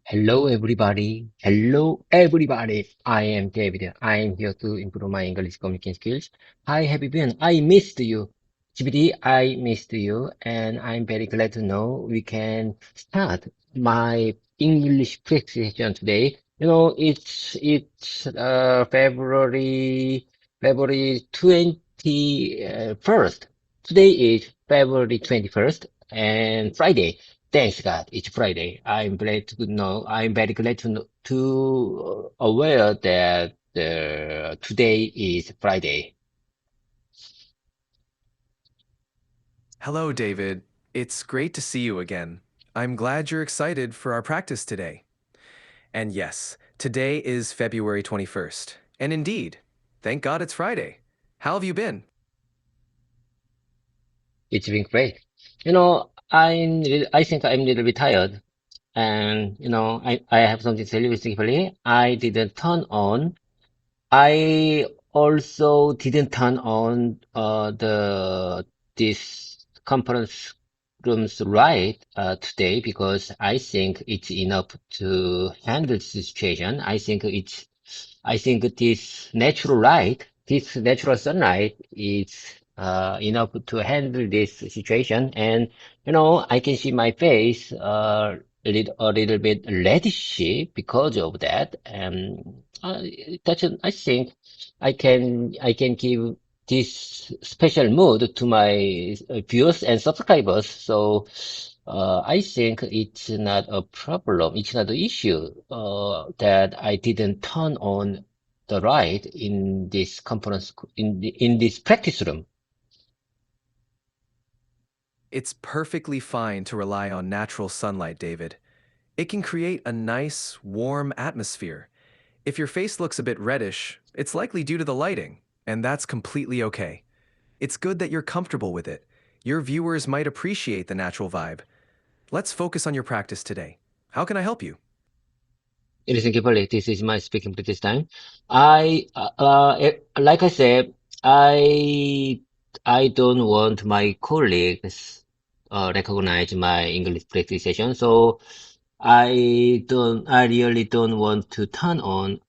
Hello everybody. Hello everybody. I am David. I am here to improve my English communication skills. How have you been? I missed you. GPT, I missed you and I'm very glad to know we can start my English practice session today. It's February 21st. Today is February 21st and Friday. Thanks God, it's Friday. I'm very glad to aware that today is Friday. Hello, David. It's great to see you again. I'm glad you're excited for our practice today. And yes, today is February 21st. And indeed, thank God it's Friday. How have you been? It's been great. I think I'm a little bit tired, and I have something to tell you simply. I didn't turn on. I also didn't turn on the this conference room's right today because I think it's enough to handle the situation. I think this natural sunlight is enough to handle this situation. And I can see my face a little bit reddish because of that. I think I can give this special mood to my viewers and subscribers. So I think it's not a problem. It's not an issue that I didn't turn on the light in this conference in this practice room. It's perfectly fine to rely on natural sunlight, David. It can create a nice, warm atmosphere. If your face looks a bit reddish, it's likely due to the lighting, and that's completely okay. It's good that you're comfortable with it. Your viewers might appreciate the natural vibe. Let's focus on your practice today. How can I help you? Listen carefully. This is my speaking practice time. Like I said, I don't want my colleagues recognize my English practice session, so I really don't want to turn on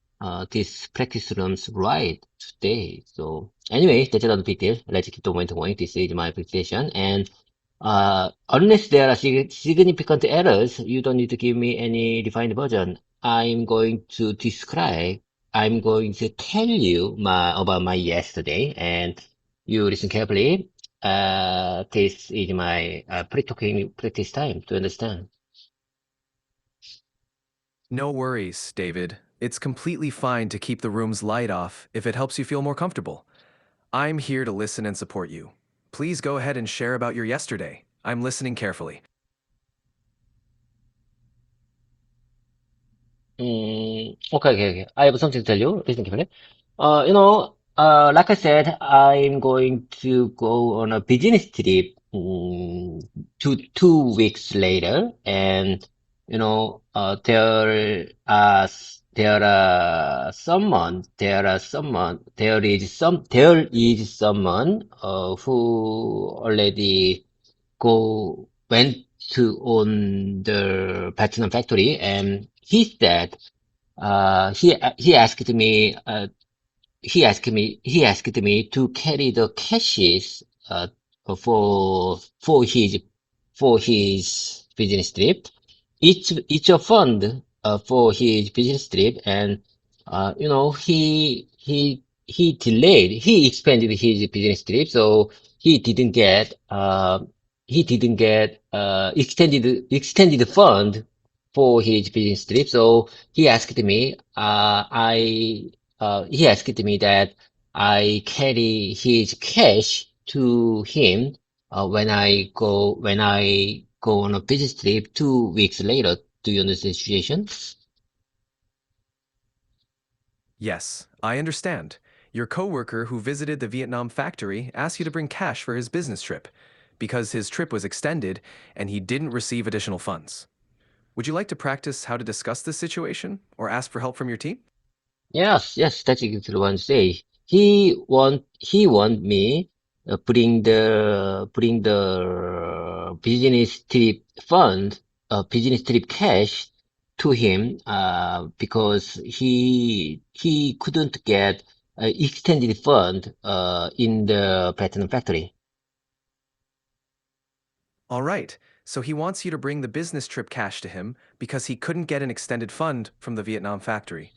this practice room's right today. So anyway, that's not a big deal. Let's keep the momentum going. This is my practice session, and unless there are significant errors, you don't need to give me any defined version. I'm going to tell you about my yesterday, and you listen carefully. This is my pre-talking practice time to understand. No worries, David. It's completely fine to keep the room's light off if it helps you feel more comfortable. I'm here to listen and support you. Please go ahead and share about your yesterday. I'm listening carefully. Okay. I have something to tell you. Listen carefully. Like I said, I'm going to go on a business trip two weeks later, and there is someone who already went to own the platinum factory, and he said he asked me he asked me to carry the cashes for his business trip. It's a fund for his business trip, and he expanded his business trip, so he didn't get extended fund for his business trip. So he asked me that I carry his cash to him when I go on a business trip 2 weeks later. Do you understand the situation? Yes, I understand. Your coworker who visited the Vietnam factory asked you to bring cash for his business trip because his trip was extended and he didn't receive additional funds. Would you like to practice how to discuss this situation or ask for help from your team? Yes, that's exactly what I say. He want me bring the business trip fund, business trip cash to him because he couldn't get extended fund in the Platinum Factory. All right, so he wants you to bring the business trip cash to him because he couldn't get an extended fund from the Vietnam factory.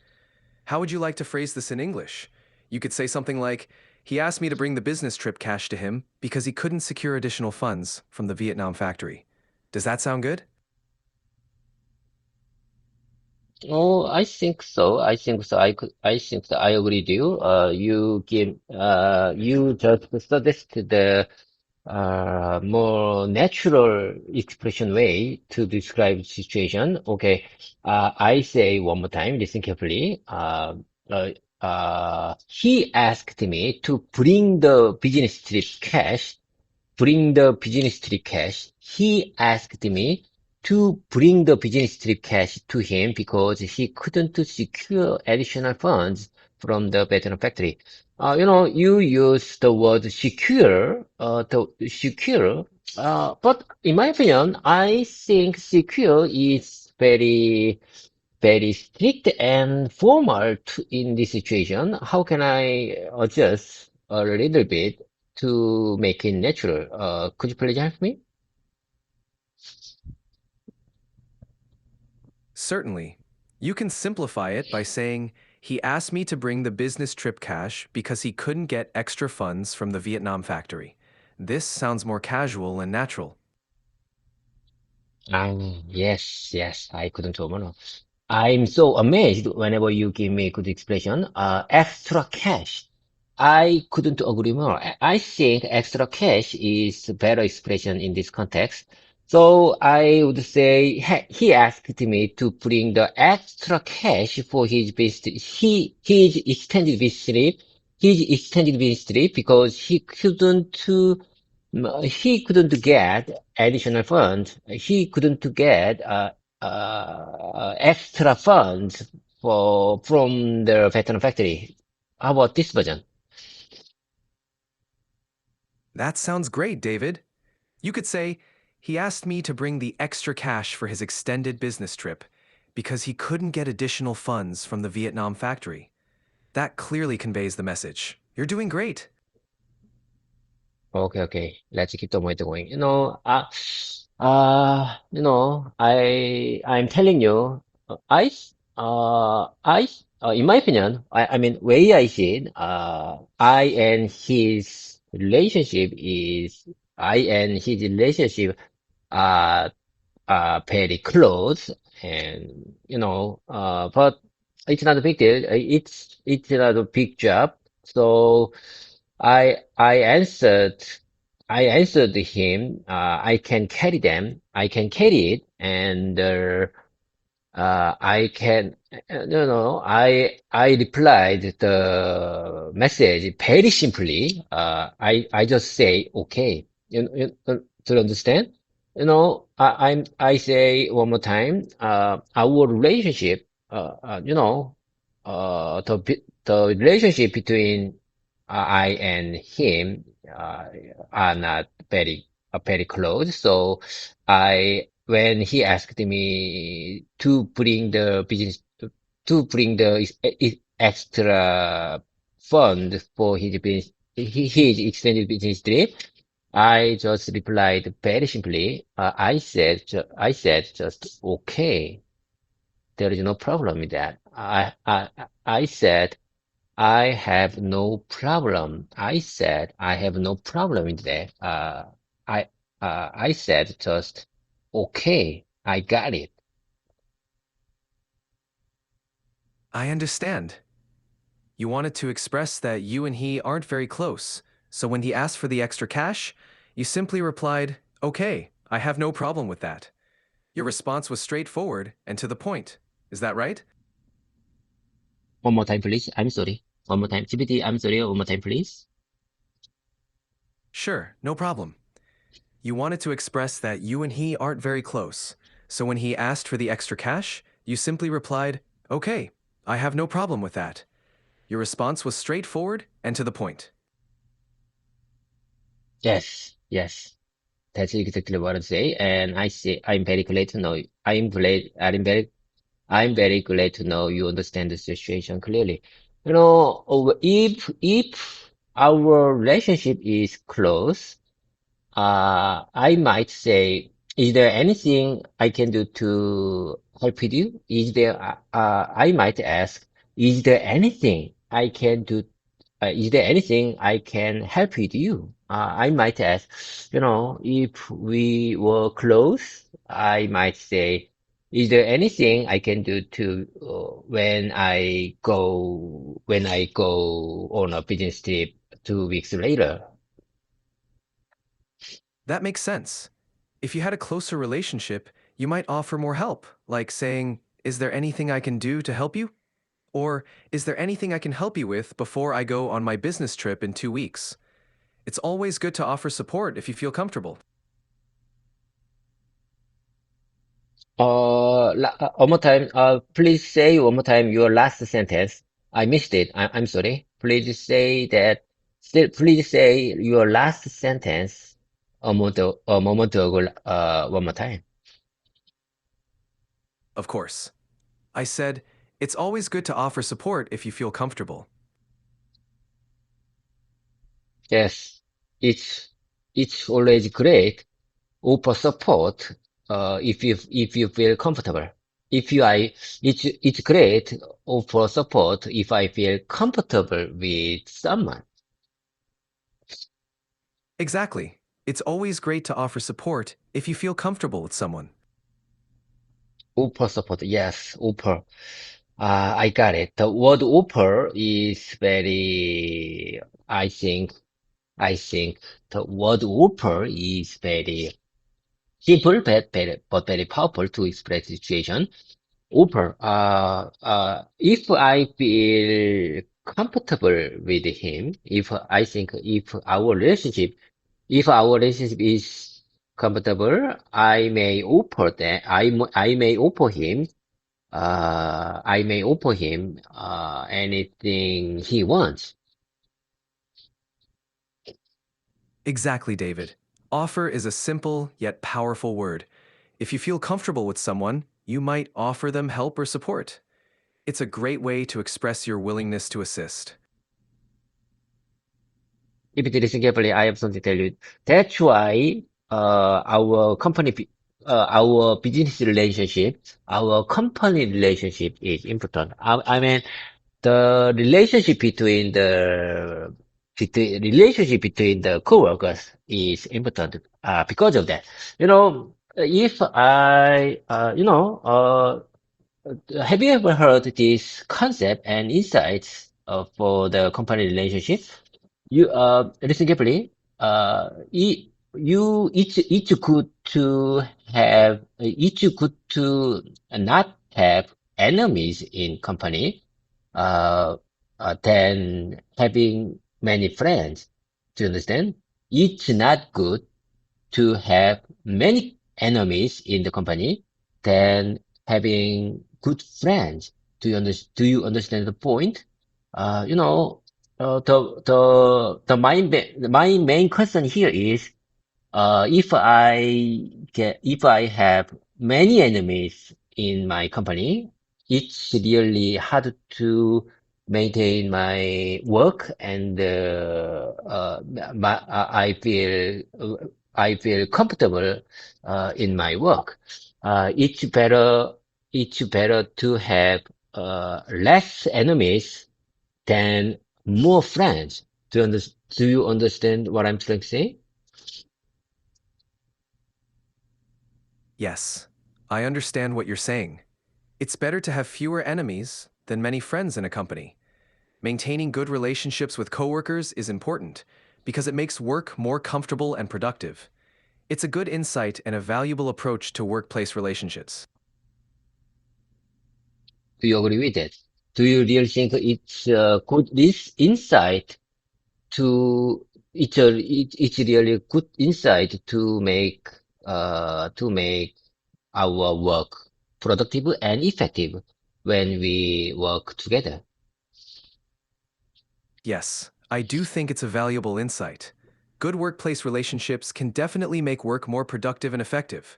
How would you like to phrase this in English? You could say something like, he asked me to bring the business trip cash to him because he couldn't secure additional funds from the Vietnam factory. Does that sound good? Oh, I think so. I think so. I think so. I agree with you. You just suggested the more natural expression way to describe situation. Okay, I say one more time, listen carefully. Uh, he asked me to bring the business trip cash. He asked me to bring the business trip cash to him because he couldn't secure additional funds from the veteran factory. You use the word but in my opinion, I think secure is very strict and formal in this situation. How can I adjust a little bit to make it natural? Could you please help me? Certainly. You can simplify it by saying, he asked me to bring the business trip cash because he couldn't get extra funds from the Vietnam factory. This sounds more casual and natural. Yes, yes, I couldn't remember. I'm so amazed whenever you give me good expression. Extra cash. I couldn't agree more. I think extra cash is a better expression in this context. So I would say he asked me to bring the extra cash for his extended business trip, because he couldn't get additional funds. He couldn't get extra funds from the veteran factory. How about this version? That sounds great, David. You could say, he asked me to bring the extra cash for his extended business trip because he couldn't get additional funds from the Vietnam factory. That clearly conveys the message. You're doing great. Okay, okay. Let's keep the momentum going. I'm telling you, in my opinion, I mean, way I see it, I and his relationship are very close, and but it's not a big deal. It's not a big job, so I I answered I answered him. I can carry them. I can carry it, and I can, I replied the message very simply. I just say, okay. Do you understand? I say one more time, our relationship, the relationship between I and him, are not very close. So, when he asked me to bring the extra fund for his extended business trip, I just replied very simply. I said just okay. There is no problem with that. I said I have no problem. I said I have no problem with that. I I said just okay. I got it. I understand. You wanted to express that you and he aren't very close, so when he asked for the extra cash, you simply replied, okay, I have no problem with that. Your response was straightforward and to the point. Is that right? One more time, please. I'm sorry. One more time. GPT, I'm sorry. One more time, please. Sure, no problem. You wanted to express that you and he aren't very close, so when he asked for the extra cash, you simply replied, okay, I have no problem with that. Your response was straightforward and to the point. Yes, yes. That's exactly what I say. And I'm very glad to know. I'm glad. I'm very. I'm very glad to know you understand the situation clearly. If our relationship is close, I might say, is there anything I can do to help with you? I might ask, is there anything I can do? Is there anything I can help with you? I might ask, if we were close, I might say, is there anything I can do to when I go on a business trip 2 weeks later? That makes sense. If you had a closer relationship, you might offer more help, like saying, "Is there anything I can do to help you?" Or, "Is there anything I can help you with before I go on my business trip in 2 weeks?" It's always good to offer support if you feel comfortable. One more time. Please say one more time your last sentence. I missed it. I'm sorry. Please say that. Please say your last sentence a moment ago. One more time. Of course. I said, it's always good to offer support if you feel comfortable. Yes, it's it's always great. Offer support. If you feel comfortable. If you are, it's great. Offer support if I feel comfortable with someone. Exactly. It's always great to offer support if you feel comfortable with someone. Offer support. Yes, offer. I got it. The word offer is very, I think the word offer is very simple, but very powerful to express situation. Offer. If I feel comfortable with him, if our relationship is comfortable, I may offer him anything he wants. Exactly, David. Offer is a simple yet powerful word. If you feel comfortable with someone, you might offer them help or support. It's a great way to express your willingness to assist. If you listen carefully, I have something to tell you. That's why our business relationship, our company relationship is important. I mean, the relationship between the coworkers is important because of that. If I, have you ever heard this concept and insights for the company relationship? You listen carefully. It's good to it's good to not have enemies in company than having many friends. Do you understand? It's not good to have many enemies in the company than having good friends. Do you understand the point? Uh, you know, my main concern here is if I have many enemies in my company, it's really hard to maintain my work and I feel comfortable in my work. It's better to have less enemies than more friends. Do you understand what I'm trying to say? Yes, I understand what you're saying. It's better to have fewer enemies than many friends in a company. Maintaining good relationships with coworkers is important because it makes work more comfortable and productive. It's a good insight and a valuable approach to workplace relationships. Do you agree with that? Do you really think it's good this insight to it's really good insight to make our work productive and effective when we work together? Yes, I do think it's a valuable insight. Good workplace relationships can definitely make work more productive and effective.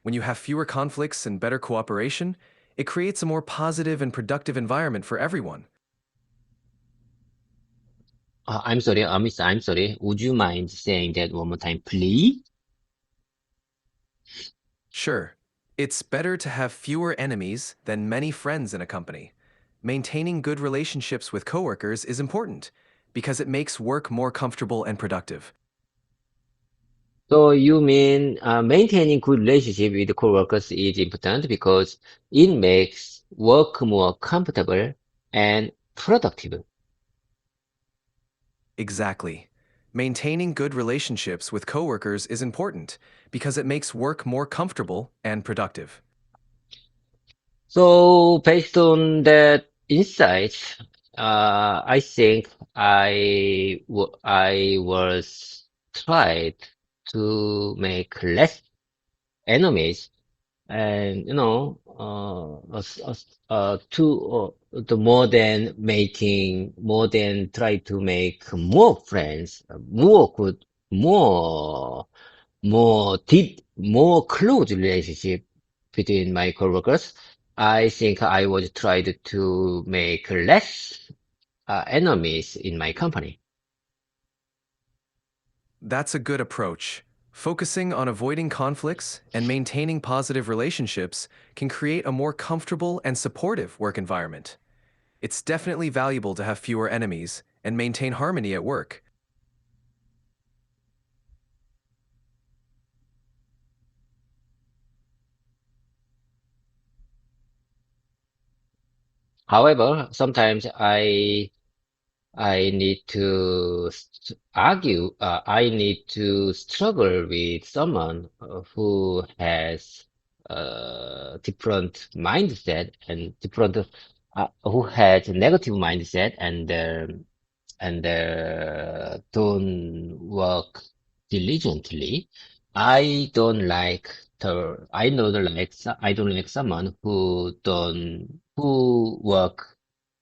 When you have fewer conflicts and better cooperation, It creates a more positive and productive environment for everyone. I'm sorry, miss, I'm sorry. Would you mind saying that one more time, please? Sure, it's better to have fewer enemies than many friends in a company. Maintaining good relationships with coworkers is important because it makes work more comfortable and productive. So you mean maintaining good relationship with coworkers is important because it makes work more comfortable and productive. Exactly. Maintaining good relationships with coworkers is important because it makes work more comfortable and productive. So based on that insight, I think I was tried to make less enemies and the more than try to make more friends, more more close relationship between my coworkers. I think I was tried to make less enemies in my company. That's a good approach. Focusing on avoiding conflicts and maintaining positive relationships can create a more comfortable and supportive work environment. It's definitely valuable to have fewer enemies and maintain harmony at work. However, sometimes I need to argue, I need to struggle with someone who has different mindset and who has a negative mindset and don't work diligently. I don't like someone who work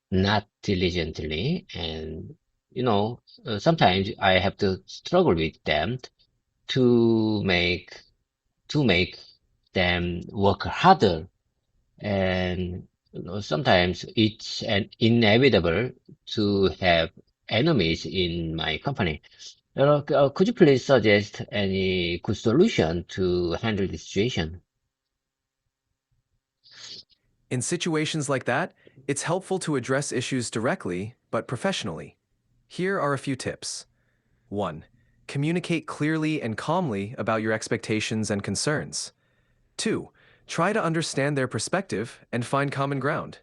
not diligently, and sometimes I have to struggle with them to make to make them work harder, and sometimes it's an inevitable to have enemies in my company. Could you please suggest any good solution to handle this situation? In situations like that, it's helpful to address issues directly but professionally. Here are a few tips. 1. Communicate clearly and calmly about your expectations and concerns. 2. Try to understand their perspective and find common ground.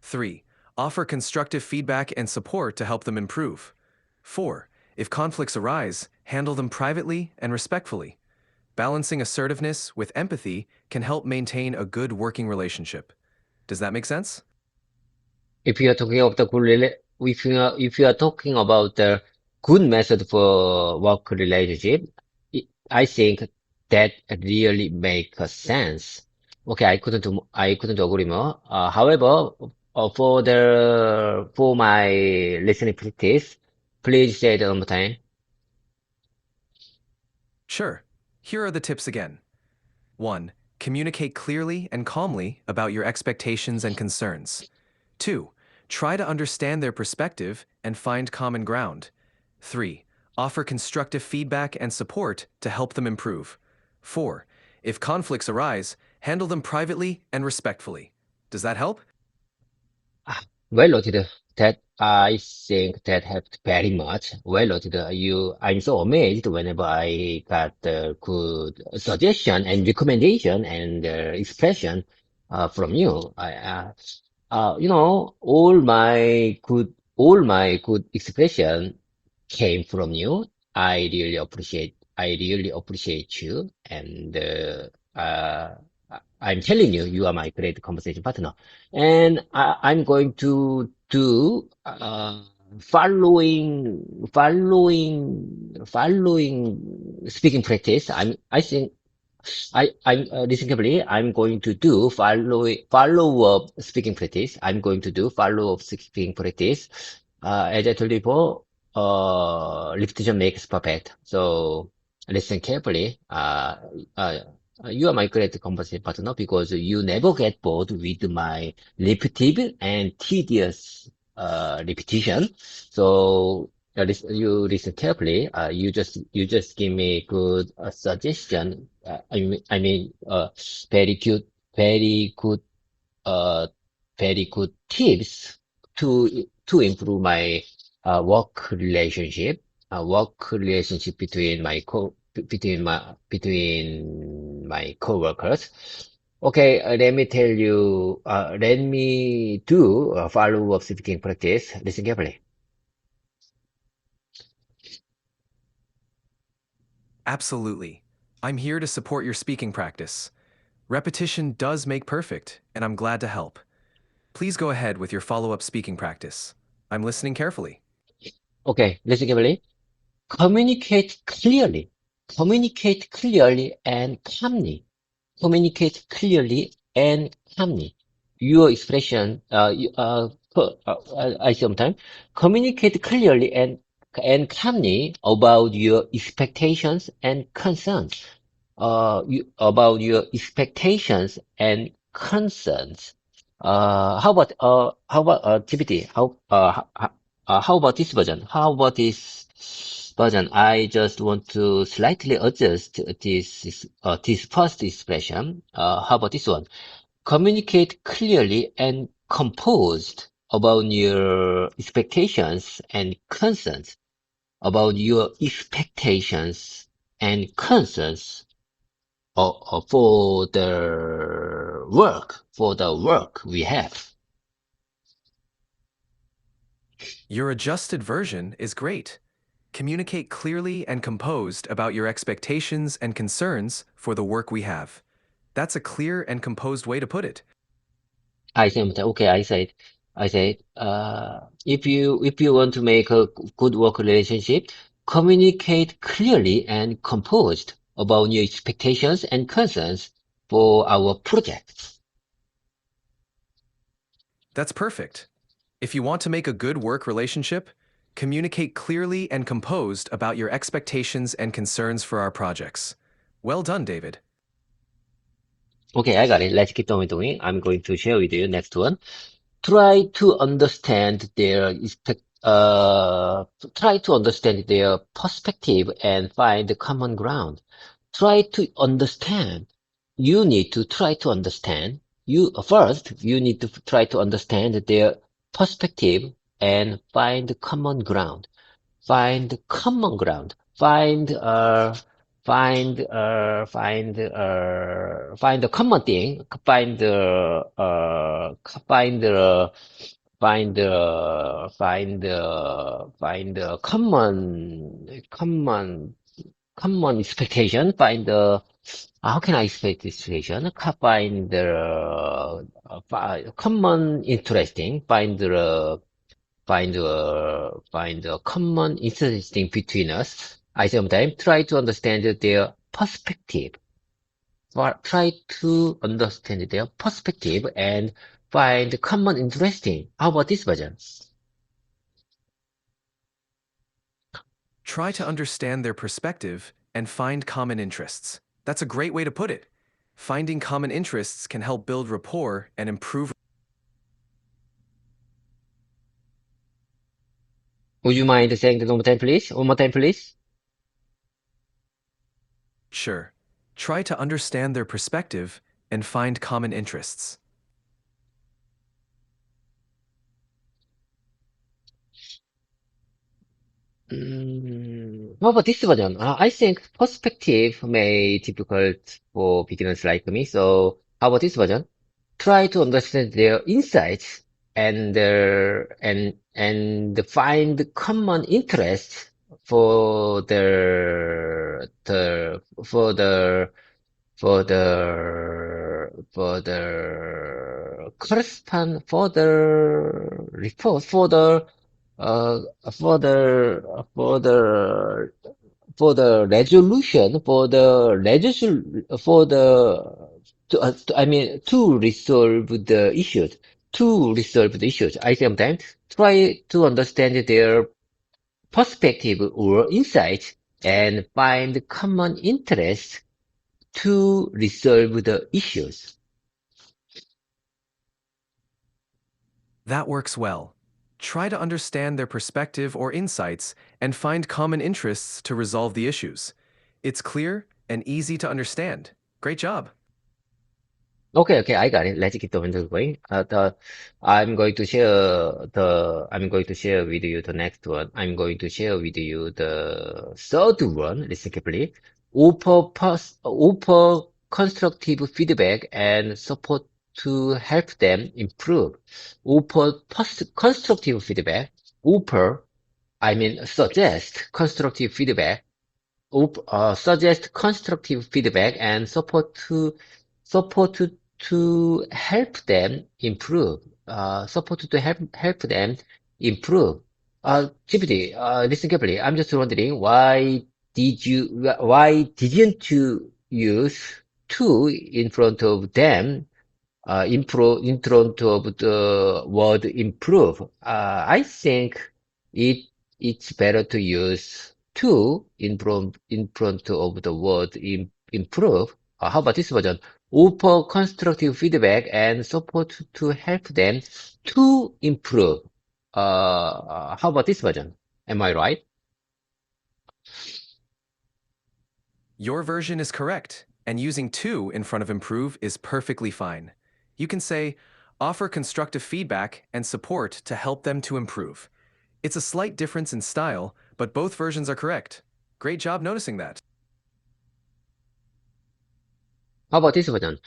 3. Offer constructive feedback and support to help them improve. 4. If conflicts arise, handle them privately and respectfully. Balancing assertiveness with empathy can help maintain a good working relationship. Does that make sense? If you are talking of the if you are talking about the good method for work relationship, I think that really make a sense. Okay, I couldn't agree more. However, for my listening practice, please say that one more time. Sure. Here are the tips again. 1. Communicate clearly and calmly about your expectations and concerns. 2. Try to understand their perspective and find common ground. 3. Offer constructive feedback and support to help them improve. 4. If conflicts arise, handle them privately and respectfully. Does that help? Ah, well noted. That I think that helped very much. Well noted. I'm so amazed whenever I got good suggestion and recommendation and expression from you. All my good expression came from you. I really appreciate you, and I'm telling you, you are my great conversation partner. And I'm going to do following speaking practice. I think I'm recently I'm going to do follow up speaking practice. I'm going to do follow up speaking practice. As I told you before, repetition makes perfect. So listen carefully. You are my great conversation partner because you never get bored with my repetitive and tedious repetition. So you listen carefully. You just give me good suggestion. Very good, very good uh, very good tips to improve my work relationship between my coworkers. Okay, let me do a follow-up speaking practice. Listen carefully. Absolutely. I'm here to support your speaking practice. Repetition does make perfect, and I'm glad to help. Please go ahead with your follow-up speaking practice. I'm listening carefully. Okay, listen carefully. Communicate clearly. Communicate clearly and calmly. Communicate clearly and calmly. Your expression, I sometimes communicate clearly and calmly about your expectations and concerns. About your expectations and concerns. How about GPT? How about this version? How about this version? I just want to slightly adjust this first expression. How about this one? Communicate clearly and composed about your expectations and concerns. About your expectations and concerns for the work we have. Your adjusted version is great. Communicate clearly and composed about your expectations and concerns for the work we have. That's a clear and composed way to put it. I said, okay, if you want to make a good work relationship, communicate clearly and composed about your expectations and concerns for our projects. That's perfect. If you want to make a good work relationship, communicate clearly and composed about your expectations and concerns for our projects. Well done, David. Okay, I got it. Let's keep on doing. I'm going to share with you next one. Try to understand try to understand their perspective and find the common ground. Try to understand. You need to try to understand. You need to try to understand their perspective and find the common ground. Find common ground. Find the common thing. Find the common expectation. How can I explain this situation? Find the common interesting. Find a common interesting between us. I sometimes try to understand their perspective. Try to understand their perspective and find common interesting. How about this version? Try to understand their perspective and find common interests. That's a great way to put it. Finding common interests can help build rapport and improve. Would you mind saying that one more time, please? One more time, please. Sure. Try to understand their perspective and find common interests. How about this version? I think perspective may difficult for beginners like me. So how about this version? Try to understand their insights and find common interest for the correspond for the report uh for the for the to resolve the issues. I sometimes try to understand their perspective or insight and find common interest to resolve the issues. That works well. Try to understand their perspective or insights and find common interests to resolve the issues. It's clear and easy to understand. Great job. Okay, okay, I got it. Let's keep going. I'm going to share with you the next one. I'm going to share with you the third one. Listen carefully. Offer constructive feedback and support to help them improve. Constructive feedback. Suggest constructive feedback suggest constructive feedback and support to help them improve. Support to help them improve. GPT, listen carefully. I'm just wondering why didn't you use to in front of them improve in front of the word improve. I think it it's better to use to in front of the word improve. How about this version? Offer constructive feedback and support to help them to improve. How about this version? Am I right? Your version is correct, and using to in front of improve is perfectly fine. You can say, offer constructive feedback and support to help them to improve. It's a slight difference in style, but both versions are correct. Great job noticing that. How about this version?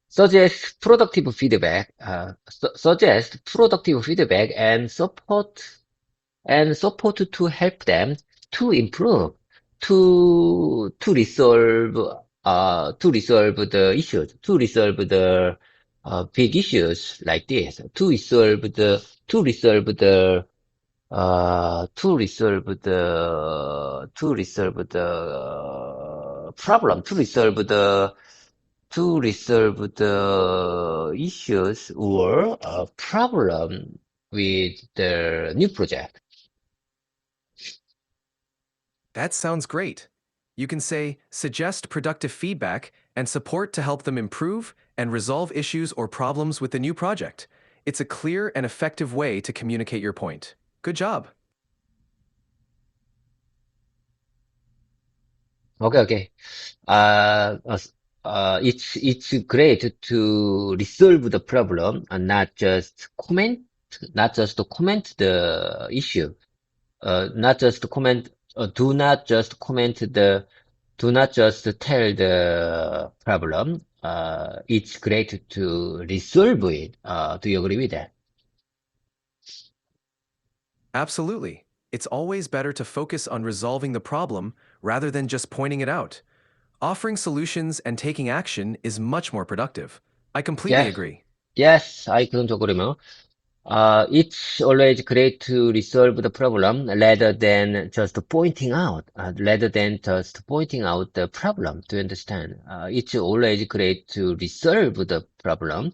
Suggest productive feedback and support to help them to improve, to resolve the issues, to resolve the big issues like this, to resolve the problem, to resolve the issues or a problem with the new project. That sounds great. You can say, suggest productive feedback and support to help them improve and resolve issues or problems with the new project. It's a clear and effective way to communicate your point. Good job. Okay, okay. Uh, uh, it's great to resolve the problem and not just to comment the issue. Not just to comment. Do not just comment the. Do not just tell the problem. It's great to resolve it. Do you agree with that? Absolutely. It's always better to focus on resolving the problem rather than just pointing it out. Offering solutions and taking action is much more productive. I completely Yes, agree. yes, I couldn't agree more. It's always great to resolve the problem rather than just pointing out the problem to understand. It's always great to resolve the problem,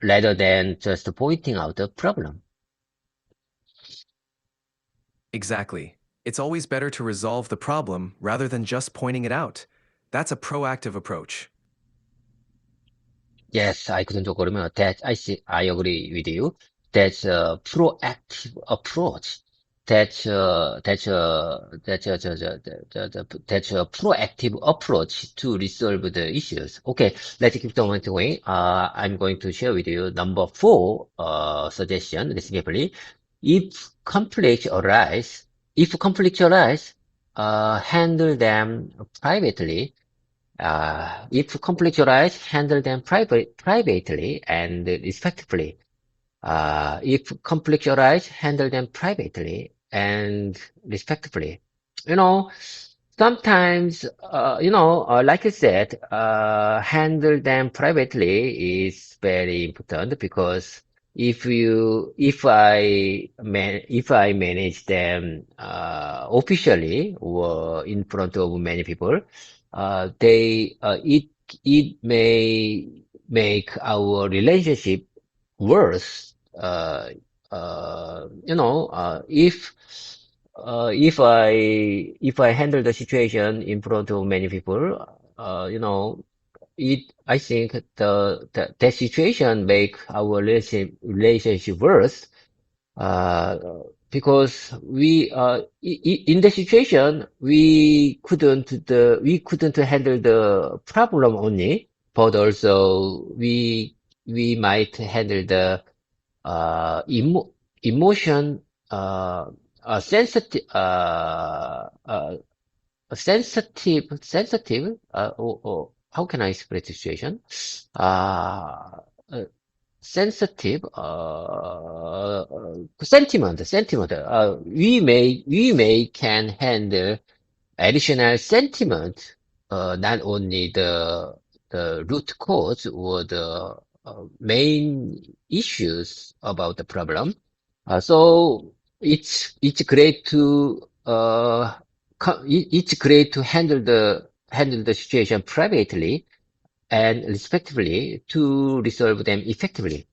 rather than just pointing out the problem. Exactly. It's always better to resolve the problem rather than just pointing it out. That's a proactive approach. Yes, I couldn't agree more. I agree with you. That's a proactive approach. That's a proactive approach to resolve the issues. Okay, let's keep on going. I'm going to share with you number four, suggestion. Listen carefully. If if conflicts arise, handle them privately. If conflicts arise, handle them privately and respectfully. If conflicts arise, handle them privately and respectfully. You know, sometimes, like I said, handle them privately is very important because if I manage them officially or in front of many people, it may make our relationship worse. If I handle the situation in front of many people, I think that situation make our relationship worse, uh, because in the situation we couldn't handle the problem only, but also we might handle the emotion, sensitive, or how can I express the situation? Uh, sensitive sentiment. We may can handle additional sentiment, not only the root cause or the main issues about the problem. So it's great to it's great to handle the situation privately and respectively to resolve them effectively.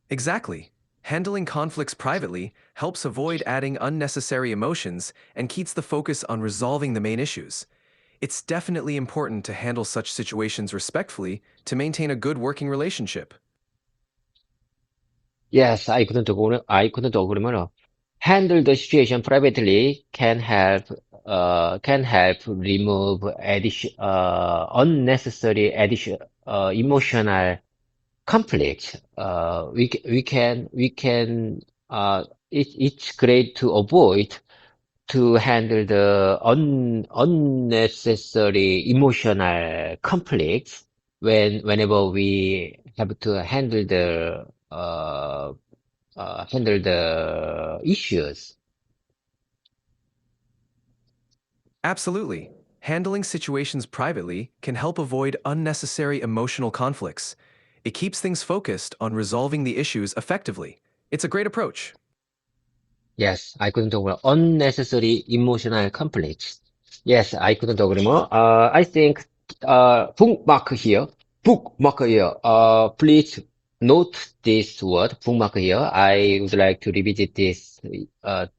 Exactly. Handling conflicts privately helps avoid adding unnecessary emotions and keeps the focus on resolving the main issues. It's definitely important to handle such situations respectfully to maintain a good working relationship. Yes, I couldn't agree more. Handle the situation privately can help remove unnecessary emotional conflict. It's great to avoid to handle the unnecessary emotional conflicts whenever we have to handle the issues. Absolutely. Handling situations privately can help avoid unnecessary emotional conflicts. It keeps things focused on resolving the issues effectively. It's a great approach. Yes, I couldn't agree more. Unnecessary emotional conflicts. Yes, I couldn't agree more. I think bookmark here. Bookmark here. Please note this word, bookmark here. I would like to revisit this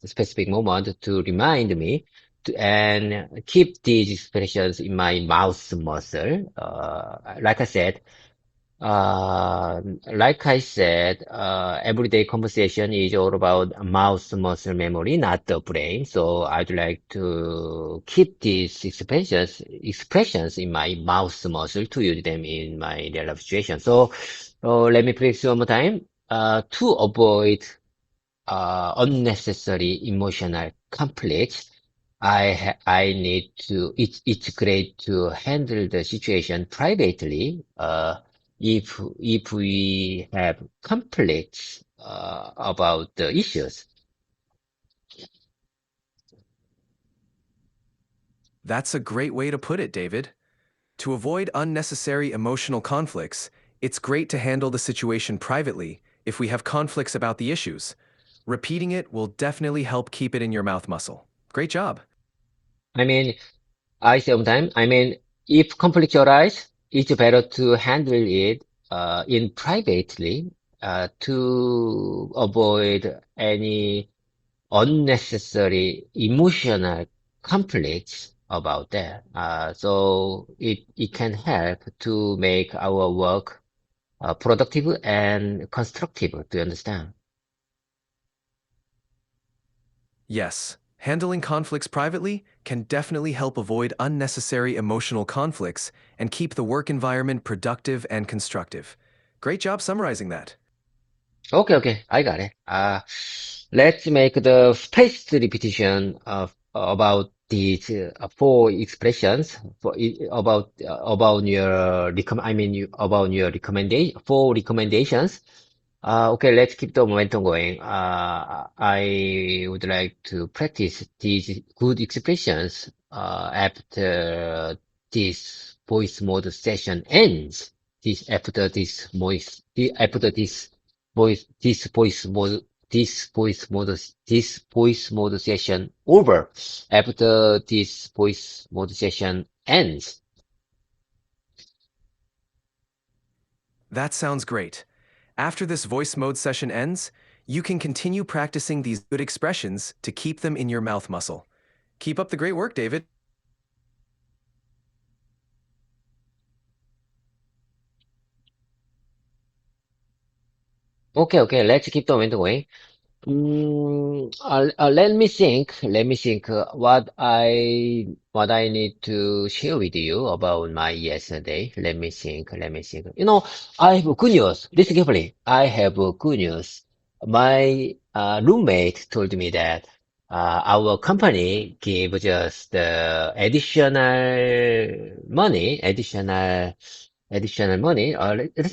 specific moment to remind me and keep these expressions in my mouth muscle. Like I said, everyday conversation is all about mouse muscle memory, not the brain. So I'd like to keep these expressions in my mouse muscle to use them in my real life situation. So, let me practice one more time. To avoid unnecessary emotional conflicts. I need to, it's great to handle the situation privately, if we have conflicts, about the issues. That's a great way to put it, David. To avoid unnecessary emotional conflicts, it's great to handle the situation privately if we have conflicts about the issues. Repeating it will definitely help keep it in your mouth muscle. Great job. I mean, I sometimes, I mean, if conflict arise, it's better to handle it, in privately, to avoid any unnecessary emotional conflicts about that. So it can help to make our work productive and constructive. Do you understand? Yes, handling conflicts privately can definitely help avoid unnecessary emotional conflicts and keep the work environment productive and constructive. Great job summarizing that. Okay, okay, I got it. Let's make the spaced repetition of about these four expressions about your about your recommendation four recommendations. Okay, let's keep the momentum going. I would like to practice these good expressions after this voice mode session ends. After this voice mode this voice mode session over. After this voice mode session ends. That sounds great. After this voice mode session ends, you can continue practicing these good expressions to keep them in your mouth muscle. Keep up the great work, David. Okay, okay, let's keep the momentum going. Let me think. Let me think. What I need to share with you about my yesterday. Let me think. Let me think. I have good news. Listen carefully. I have good news. My roommate told me that our company gives us the additional money. Listen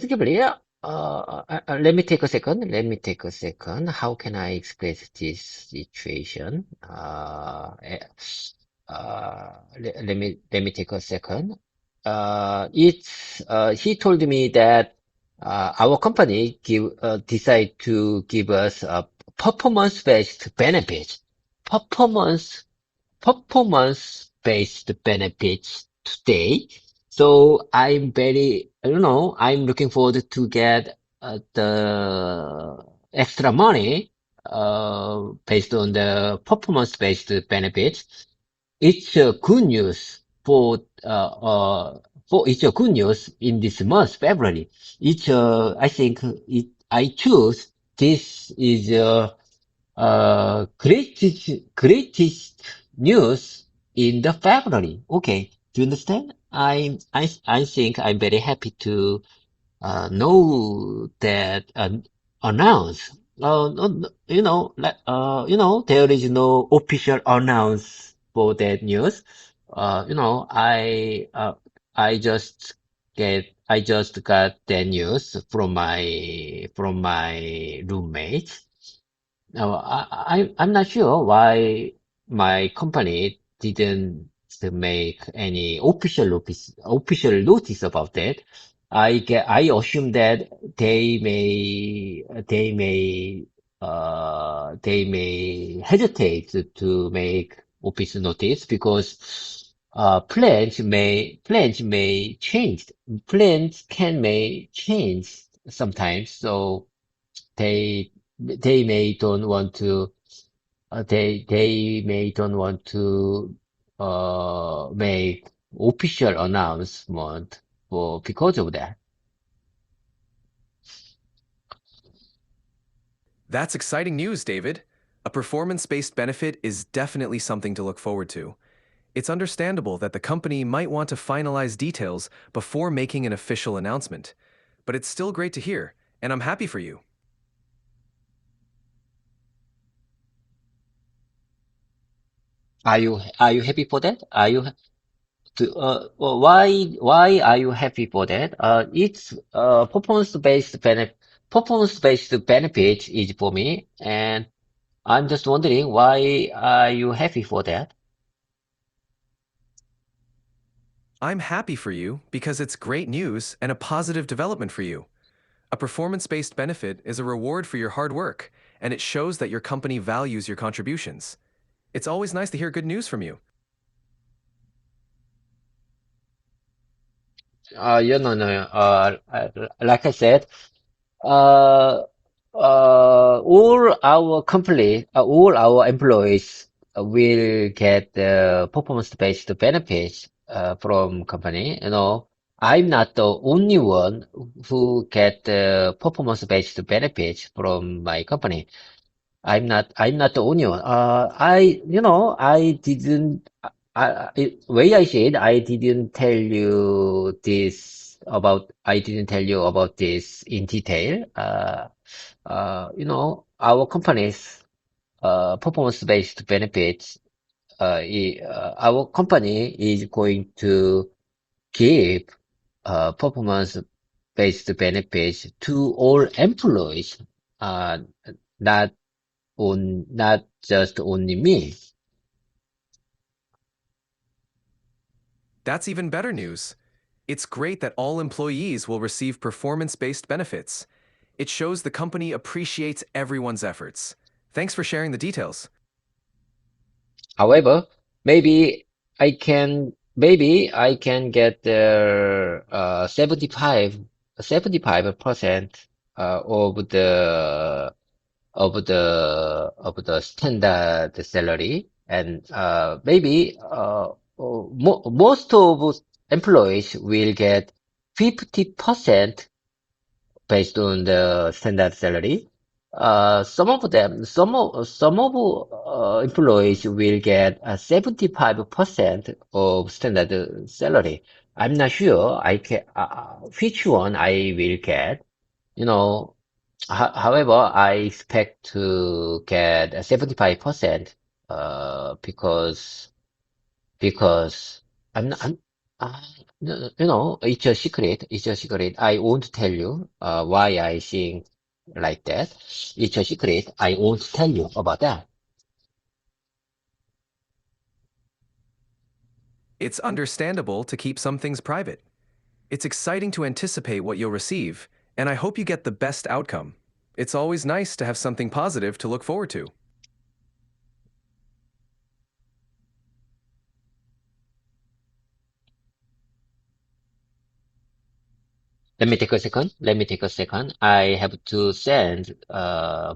carefully. Yeah. Let me take a second. Let me take a second. How can I express this situation? Let me take a second. He told me that our company decide to give us a performance-based benefit. Performance performance-based benefits today. So I'm looking forward to get the extra money based on the performance-based benefits. It's a good news it's a good news in this month, February. I think I choose this is greatest news in the February. Okay, do you understand? I think I'm very happy to know that announce. There is no official announce for that news. I just got that news from my roommate. No, I'm not sure why my company didn't make any official notice about that. I assume that they may hesitate to make official notice because plans may change sometimes. So they may don't want to they may don't want to make official announcement for because of that. That's exciting news, David. A performance based benefit is definitely something to look forward to. It's understandable that the company might want to finalize details before making an official announcement, but it's still great to hear, and I'm happy for you. Are you happy for that? Why are you happy for that? It's performance based benefit is for me, and I'm just wondering why are you happy for that? I'm happy for you because it's great news and a positive development for you. A performance based benefit is a reward for your hard work, and it shows that your company values your contributions. It's always nice to hear good news from you. No. Like I said. Uh, all our employees will get the performance-based benefits from company. I'm not the only one who get the performance-based benefits from my company. I'm not the only one. I didn't, way I said, I didn't tell you about this in detail. Our company's, performance-based benefits, our company is going to give, performance-based benefits to all employees, uh, not not just only me. That's even better news. It's great that all employees will receive performance based benefits. It shows the company appreciates everyone's efforts. Thanks for sharing the details. However, maybe I can get the 75% of the standard salary, And maybe most of employees will get 50% based on the standard salary. Some of employees will get 75% of standard salary. I'm not sure which one I will get. You know, however, I expect to get 75%, because I'm, uh, it's a secret. It's a secret. I won't tell you why I think like that. It's a secret. I won't tell you about that. It's understandable to keep some things private. It's exciting to anticipate what you'll receive, and I hope you get the best outcome. It's always nice to have something positive to look forward to. Let me take a second. Let me take a second. I have to send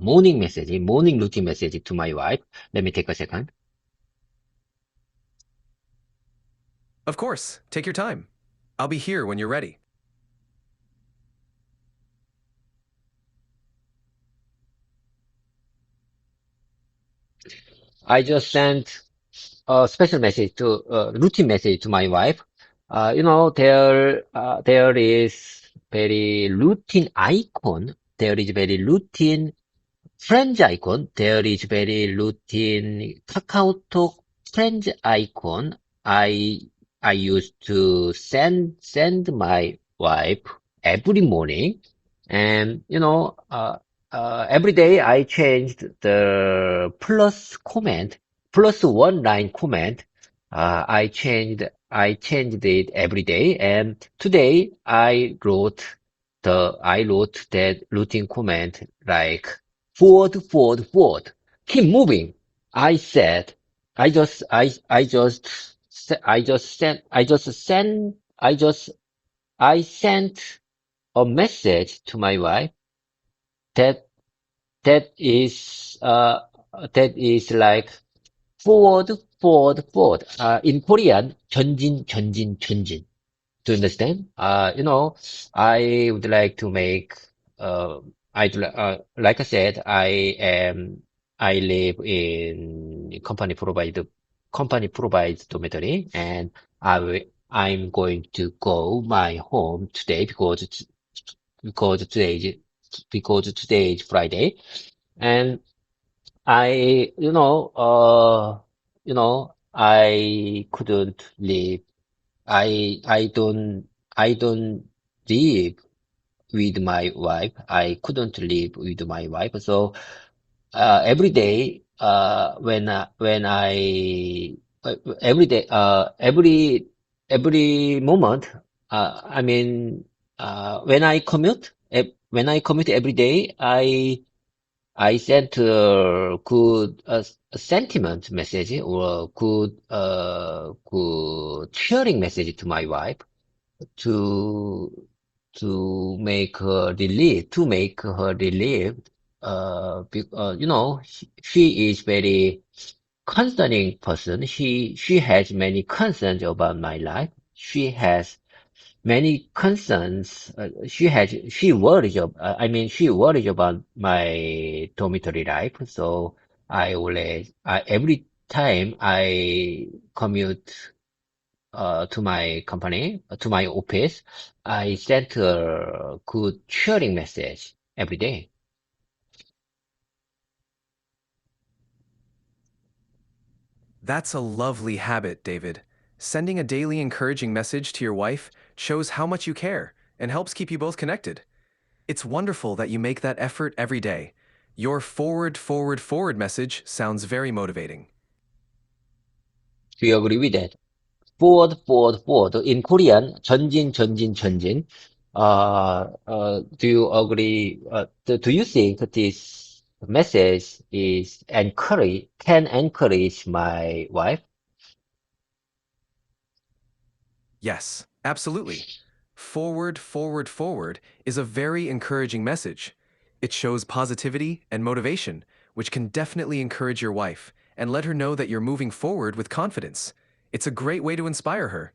morning routine message to my wife. Let me take a second. Of course, take your time. I'll be here when you're ready. I just sent a special message to routine message to my wife. There is very routine icon. There is very routine friends icon. There is very routine KakaoTalk friends icon. I I used to send my wife every morning, and every day I changed the plus comment, plus one line comment. I changed it every day, and today I wrote that routine comment like forward, forward, forward. Keep moving. I said, I sent a message to my wife that that is uh that is like forward, forward, forward. In Korean, 전진, 전진, 전진. To understand? I would like to make, uh, like I said, I live in company provides dormitory, and I'm going to go my home today because today is, because today is Friday, and I, I couldn't leave. I don't live with my wife. I couldn't live with my wife. So every day, every day, every moment, I mean, when I commute every day, I sent a good sentiment message or good cheering message to my wife to to make her relieved. She is very concerning person. She has many concerns about my life. She has many concerns. She worries about my dormitory life. So every time I commute to my company, to my office, I sent a good cheering message every day. That's a lovely habit, David. Sending a daily encouraging message to your wife shows how much you care and helps keep you both connected. It's wonderful that you make that effort every day. Your forward, forward, forward message sounds very motivating. Do you agree with that? Forward, forward, forward. In Korean, 전진, 전진, 전진. Do you agree? Do you think this message can encourage my wife? Yes, absolutely. Forward, forward, forward is a very encouraging message. It shows positivity and motivation, which can definitely encourage your wife and let her know that you're moving forward with confidence. It's a great way to inspire her.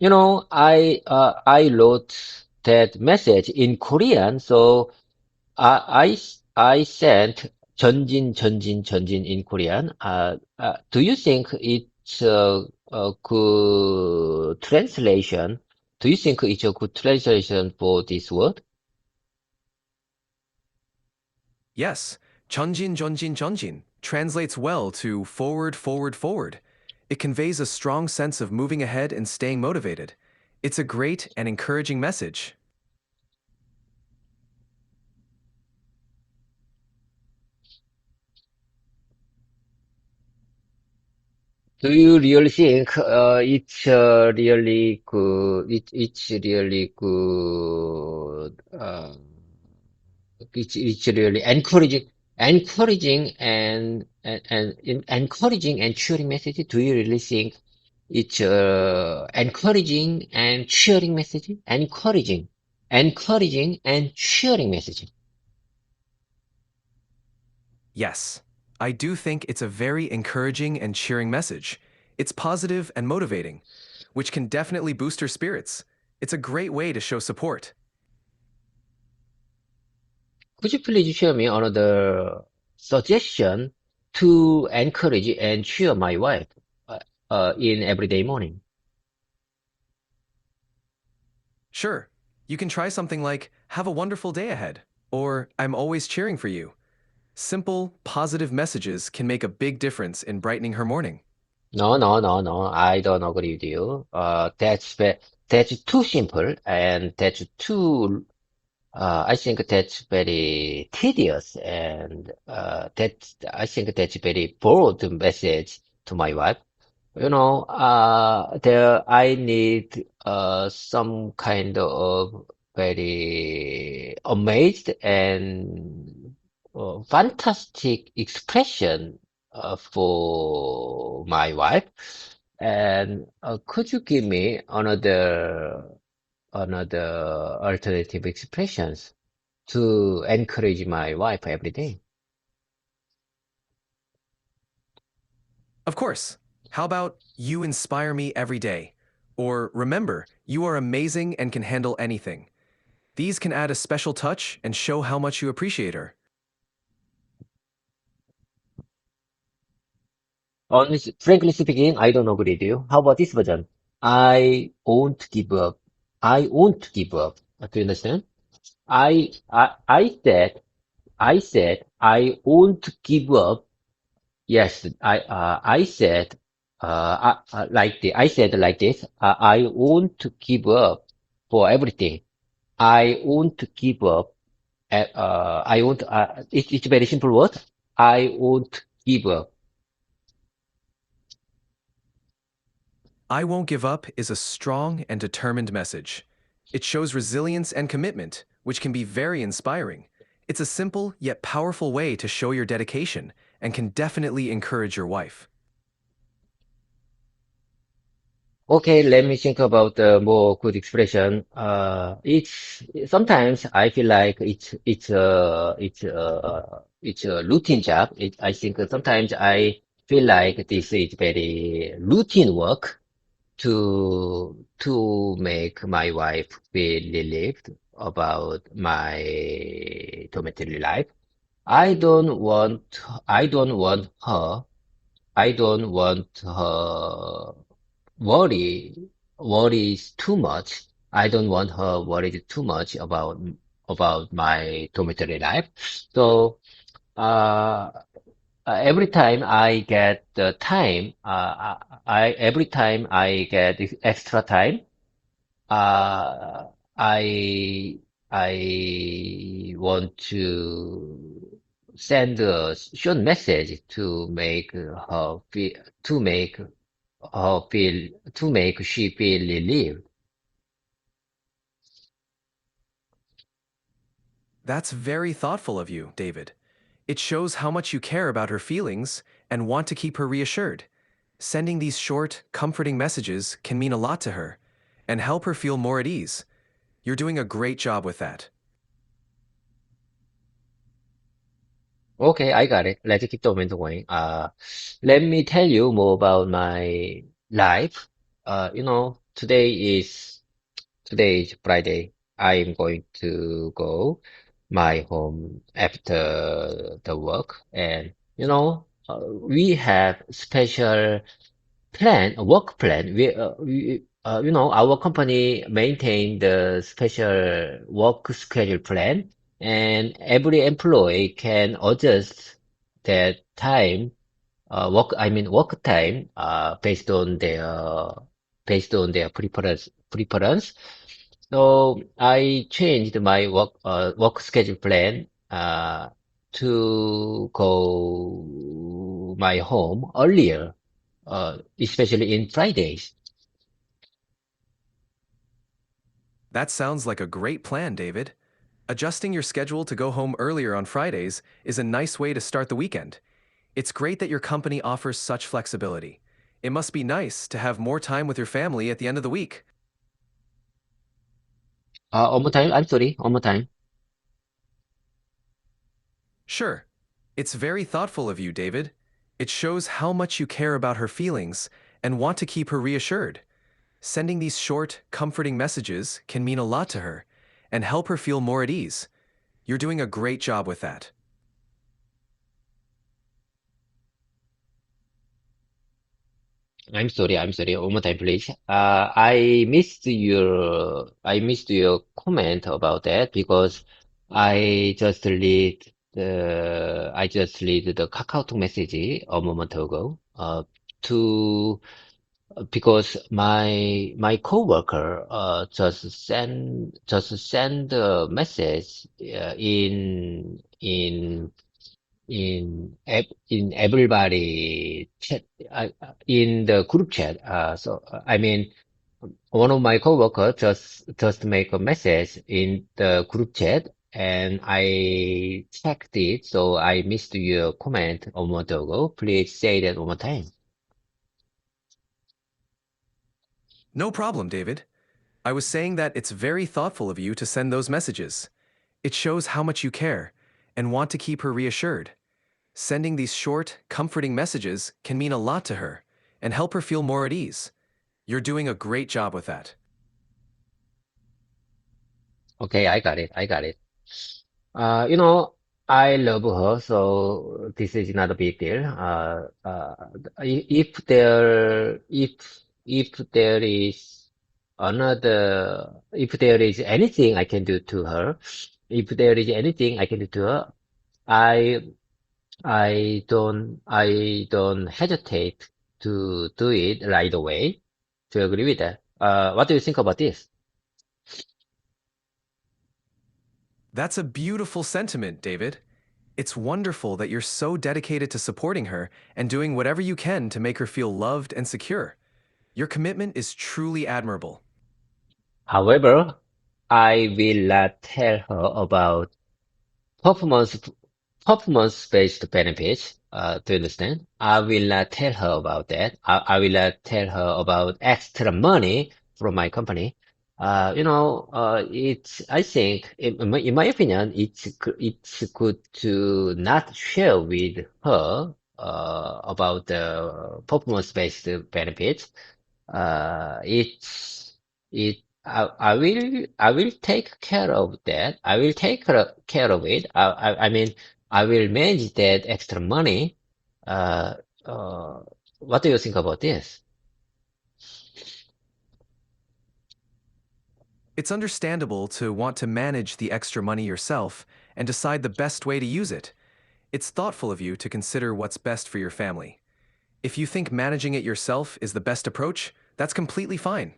I wrote that message in Korean, so I sent 전진 in Korean. Do you think it's a good translation? Do you think it's a good translation for this word? Yes, 전진 translates well to forward, forward, forward. It conveys a strong sense of moving ahead and staying motivated. It's a great and encouraging message. Do you really think it's really good? It's really good. It's really encouraging and cheering message. Do you really think it's encouraging and cheering message? Encouraging and cheering message. Yes, I do think it's a very encouraging and cheering message. It's positive and motivating, which can definitely boost her spirits. It's a great way to show support. Could you please share me another suggestion to encourage and cheer my wife in everyday morning? Sure, you can try something like, "Have a wonderful day ahead," or "I'm always cheering for you." Simple, positive messages can make a big difference in brightening her morning. No. I don't agree with you. That's too simple and that's too. I think that's very tedious and I think that's very broad message to my wife. There I need some kind of very amazed and fantastic expression for my wife. And could you give me another alternative expressions to encourage my wife every day? Of course, how about "You inspire me every day," or "Remember, you are amazing and can handle anything." These can add a special touch and show how much you appreciate her. Frankly speaking, I don't agree with you. How about this version? I won't give up. I won't give up. Do you understand? I, I, I said, I said, I won't give up. Yes, I said, I said like this. I won't give up for everything. I won't give up. I won't. It's a very simple word. I won't give up. "I won't give up" is a strong and determined message. It shows resilience and commitment, which can be very inspiring. It's a simple yet powerful way to show your dedication and can definitely encourage your wife. Okay, let me think about the more good expression. It's sometimes I feel like it's a routine job. I think sometimes I feel like this is very routine work to make my wife feel relieved about my dormitory life. I don't want I don't want her I don't want her worry worries too much. I don't want her worried too much about my dormitory life. So uh, every time I get the time, every time I get this extra time, uh, I I want to send a short message to make her feel to make she feel relieved. That's very thoughtful of you, David. It shows how much you care about her feelings and want to keep her reassured. Sending these short, comforting messages can mean a lot to her and help her feel more at ease. You're doing a great job with that. Okay, I got it. Let's keep the momentum going. Let me tell you more about my life. Today is Friday. I'm going to go my home after the work, and we have special plan, a work plan. Our company maintain the special work schedule plan, and every employee can adjust their time, work time, based on their preference. So I changed my work schedule plan, to go my home earlier, especially in Fridays. That sounds like a great plan, David. Adjusting your schedule to go home earlier on Fridays is a nice way to start the weekend. It's great that your company offers such flexibility. It must be nice to have more time with your family at the end of the week. One more time. I'm sorry. One more time. Sure, it's very thoughtful of you, David. It shows how much you care about her feelings and want to keep her reassured. Sending these short, comforting messages can mean a lot to her and help her feel more at ease. You're doing a great job with that. I'm sorry. I'm sorry. One more time, please. I missed your comment about that because I just read the KakaoTalk message a moment ago. To Because my coworker just send a message, in everybody chat, in the group chat. I mean, one of my coworkers just make a message in the group chat, and I checked it, so I missed your comment a moment ago. Please say that one more time. No problem, David. I was saying that it's very thoughtful of you to send those messages. It shows how much you care and want to keep her reassured. Sending these short, comforting messages can mean a lot to her and help her feel more at ease. You're doing a great job with that. Okay, I got it. I got it. Uh, you know, I love her, so this is not a big deal. If there is if there is anything I can do to her, if there is anything I can do to her, I I don't hesitate to do it right away. Do you agree with that? What do you think about this? That's a beautiful sentiment, David. It's wonderful that you're so dedicated to supporting her and doing whatever you can to make her feel loved and secure. Your commitment is truly admirable. However, I will not tell her about performance performance-based benefits. Do you understand? I will not tell her about that. I will not tell her about extra money from my company. I think, in my opinion, it's good to not share with her about the performance-based benefits. It's it I will take care of that. I will take care of it. I mean, I will manage that extra money. Uh, uh, what do you think about this? It's understandable to want to manage the extra money yourself and decide the best way to use it. It's thoughtful of you to consider what's best for your family. If you think managing it yourself is the best approach, that's completely fine.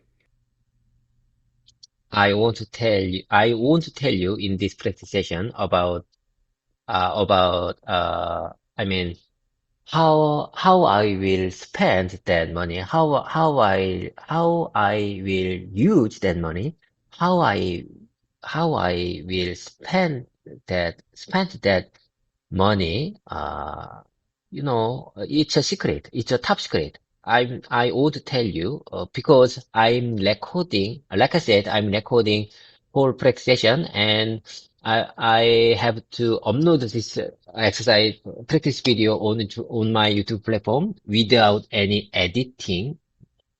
I want to tell you in this practice session about I mean, how I will spend that money, how I will use that money, how I how I will spend that money. It's a secret. It's a top secret. I would tell you, because I'm recording. Like I said, I'm recording whole practice session, and I have to upload this exercise practice video on my YouTube platform without any editing.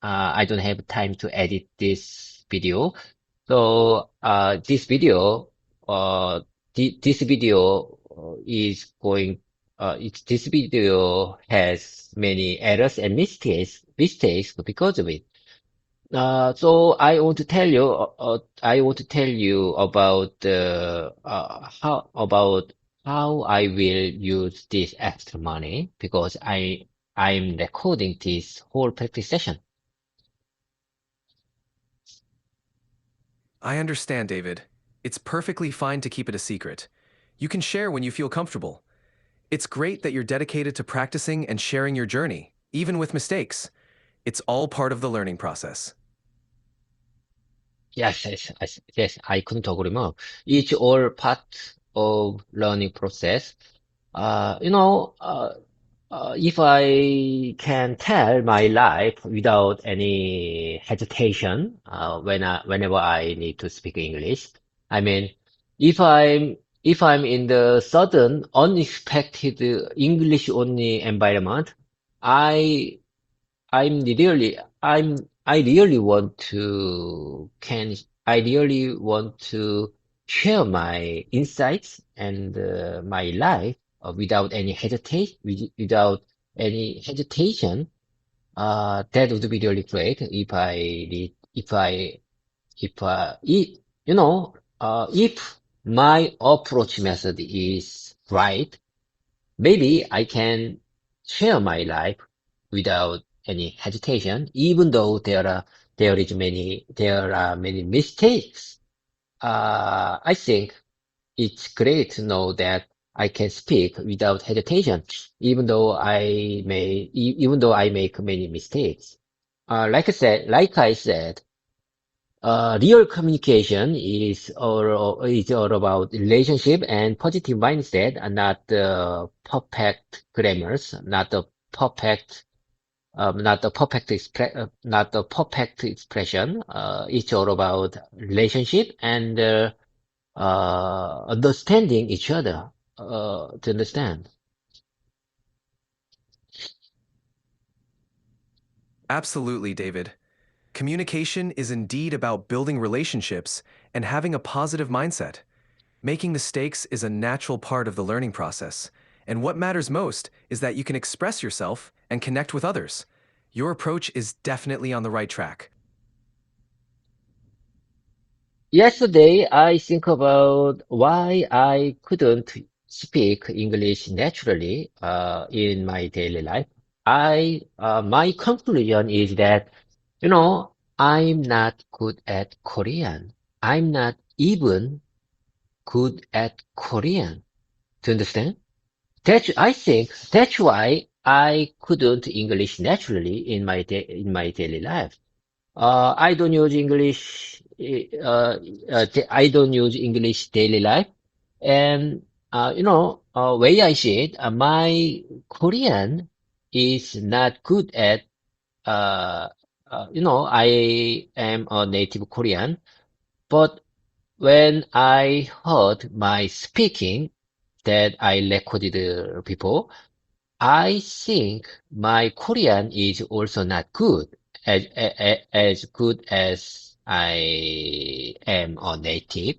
I don't have time to edit this video. So, this video this video has many errors and mistakes because of it. So I want to tell you about how I will use this extra money because I'm recording this whole practice session. I understand, David. It's perfectly fine to keep it a secret. You can share when you feel comfortable. It's great that you're dedicated to practicing and sharing your journey, even with mistakes. It's all part of the learning process. Yes, I couldn't agree more. It's all part of learning process. Uh, you know, uh, if I can tell my life without any hesitation, whenever I need to speak English, I mean, if I'm in the sudden, unexpected English only environment, I I really want to share my insights and my life without any without any hesitation. That would be really great if if my approach method is right. Maybe I can share my life without any hesitation, even though there are many mistakes. I think it's great to know that I can speak without hesitation, even though I make many mistakes. Like I said, real communication is all about relationship and positive mindset, and not the perfect grammars, not the perfect expression. It's all about relationship and understanding each other. To understand. Absolutely, David. Communication is indeed about building relationships and having a positive mindset. Making mistakes is a natural part of the learning process, and what matters most is that you can express yourself and connect with others. Your approach is definitely on the right track. Yesterday, I think about why I couldn't speak English naturally in my daily life. My conclusion is that, I'm not good at Korean. I'm not even good at Korean. Do you understand? I think that's why I couldn't English naturally in my daily life. I don't use I don't use English daily life. And, way I see it, my Korean is not good at, uh, I am a native Korean, but when I heard my speaking that I recorded before, I think my Korean is also not good, as good as I am a native.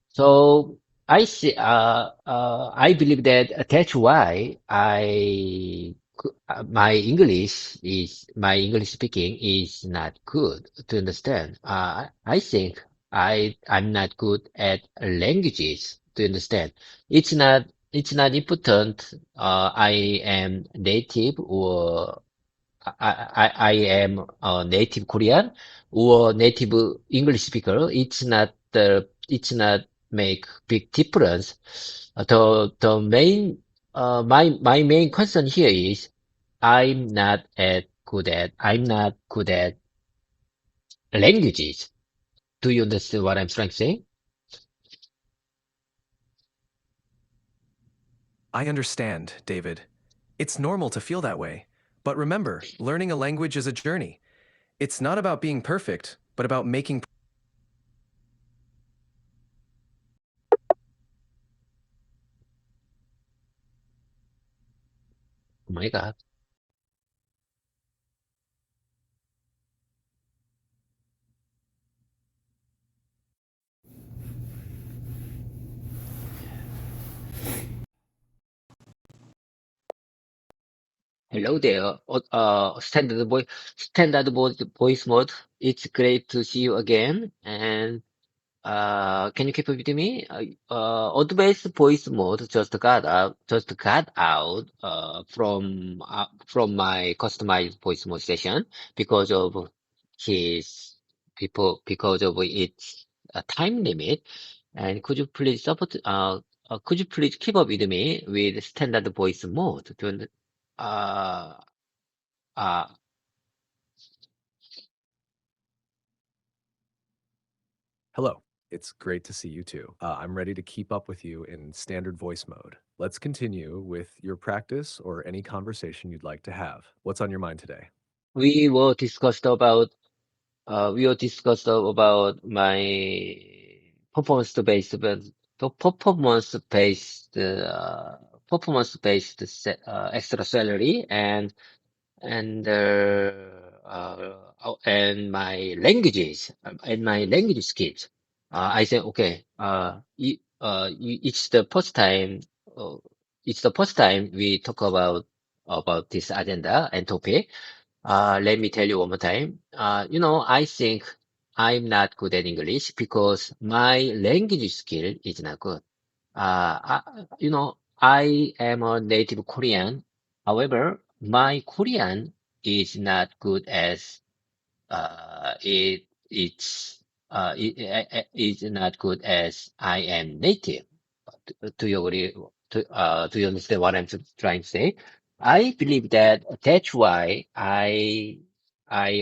So I believe that that's why my English speaking is not good to understand. I think I'm not good at languages to understand. It's not important. I am native or I am a native Korean or native English speaker. It's not make big difference. The main, my main concern here is I'm not good at languages. Do you understand what I'm trying to say? I understand, David. It's normal to feel that way. But remember, learning a language is a journey. It's not about being perfect, but about making Oh my God. Hello there. Voice mode. It's great to see you again. And can you keep up with me? Advanced voice mode just got out from my customized voice mode session because of his because of its time limit. And could you please keep up with me with standard voice mode? Uh, uh, Hello. It's great to see you too. I'm ready to keep up with you in standard voice mode. Let's continue with your practice or any conversation you'd like to have. What's on your mind today? we were discussed about we were discussed about my performance-based performance-based extra salary and my language skills. I said, okay, uh, it's the first time we talk about this agenda and topic. Let me tell you one more time. I think I'm not good at English because my language skill is not good. I am a native Korean. However, my Korean is not good as it's is not good as I am native. Do you agree? Do you understand what I'm trying to say? I believe that that's why I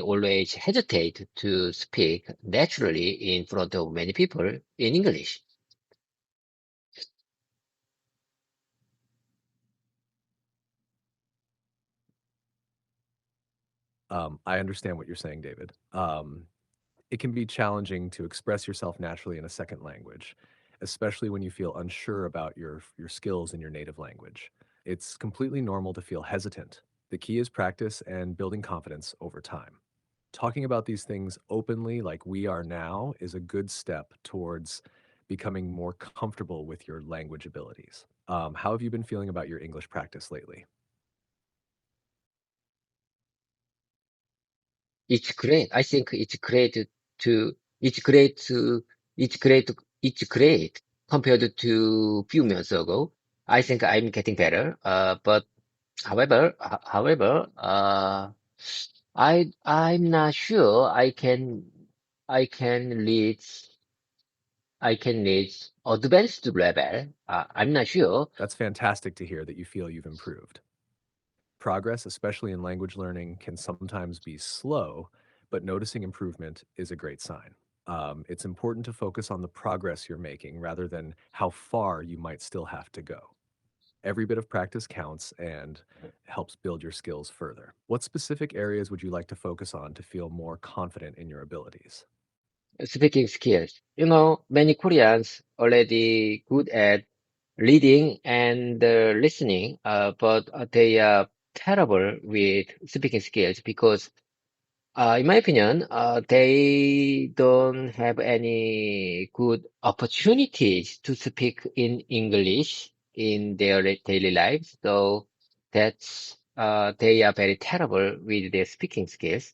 always hesitate to speak naturally in front of many people in English. I understand what you're saying, David. It can be challenging to express yourself naturally in a second language, especially when you feel unsure about your skills in your native language. It's completely normal to feel hesitant. The key is practice and building confidence over time. Talking about these things openly, like we are now, is a good step towards becoming more comfortable with your language abilities. How have you been feeling about your English practice lately? It's great. I think to it's great to it's great compared to few months ago. I think I'm getting better. But I'm not sure I can reach I can reach advanced level. I'm not sure. That's fantastic to hear that you feel you've improved. Progress, especially in language learning, can sometimes be slow, but noticing improvement is a great sign. It's important to focus on the progress you're making rather than how far you might still have to go. Every bit of practice counts and helps build your skills further. What specific areas would you like to focus on to feel more confident in your abilities? Speaking skills. Many Koreans already good at reading and listening, but they are terrible with speaking skills because, in my opinion, they don't have any good opportunities to speak in English in their daily lives. So they are very terrible with their speaking skills.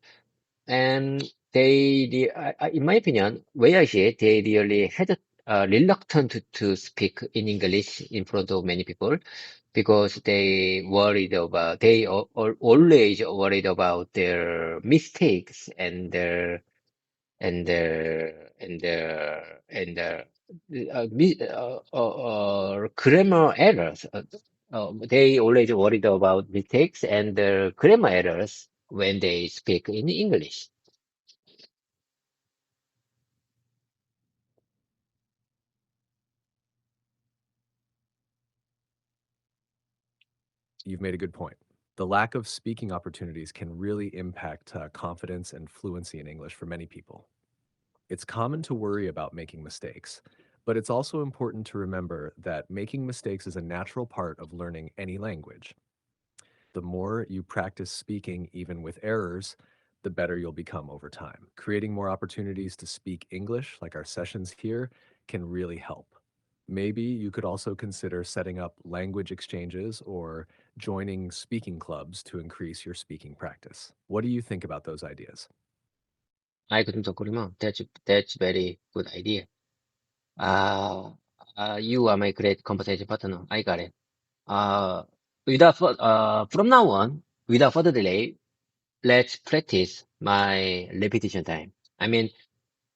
And in my opinion, where I see it, they really had reluctant to speak in English in front of many people because they always worried about their mistakes and grammar errors. They always worried about mistakes and grammar errors when they speak in English. You've made a good point. The lack of speaking opportunities can really impact confidence and fluency in English for many people. It's common to worry about making mistakes, but it's also important to remember that making mistakes is a natural part of learning any language. The more you practice speaking, even with errors, the better you'll become over time. Creating more opportunities to speak English, like our sessions here, can really help. Maybe you could also consider setting up language exchanges or joining speaking clubs to increase your speaking practice. What do you think about those ideas? I couldn't agree more. That's very good idea. Uh, you are my great conversation partner. I got it. Uh, from now on, without further delay, let's practice my repetition time. I mean,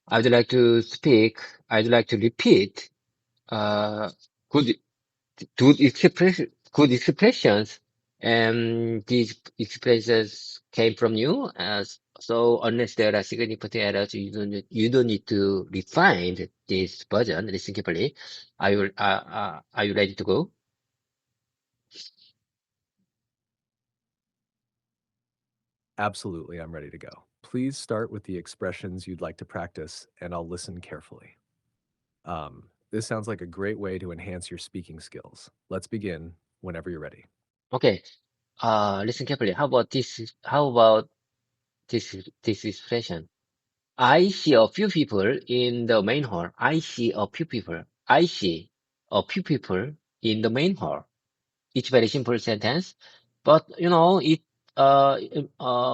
I'd like to speak, I'd like to repeat, uh, good, good expressions. And these expressions came from you. So unless there are significant errors, you don't need to refine this version. Listen carefully. Are you ready to go? Absolutely, I'm ready to go. Please start with the expressions you'd like to practice, and I'll listen carefully. This sounds like a great way to enhance your speaking skills. Let's begin whenever you're ready. Okay. Listen carefully. How about this expression? I see a few people in the main hall. I see a few people. I see a few people in the main hall. It's very simple sentence, but uh,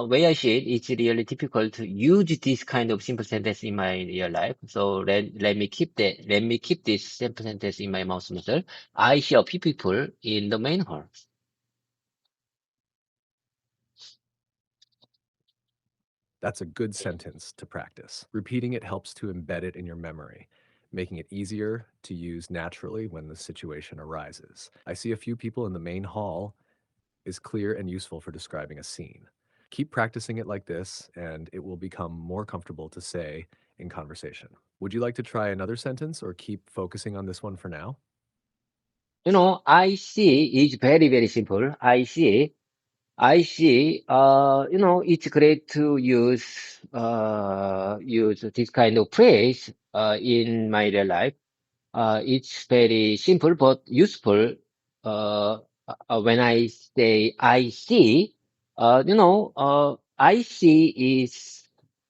way I see it, it's really difficult to use this kind of simple sentence in my real life. So let me keep this simple sentence in my mouth muscle. I see a few people in the main hall. That's a good sentence to practice. Repeating it helps to embed it in your memory, making it easier to use naturally when the situation arises. I see a few people in the main hall is clear and useful for describing a scene. Keep practicing it like this, and it will become more comfortable to say in conversation. Would you like to try another sentence or keep focusing on this one for now? I see is very, very simple. I see. It's great to use this kind of phrase in my real life. It's very simple but useful. Uh, when I say I see, I see is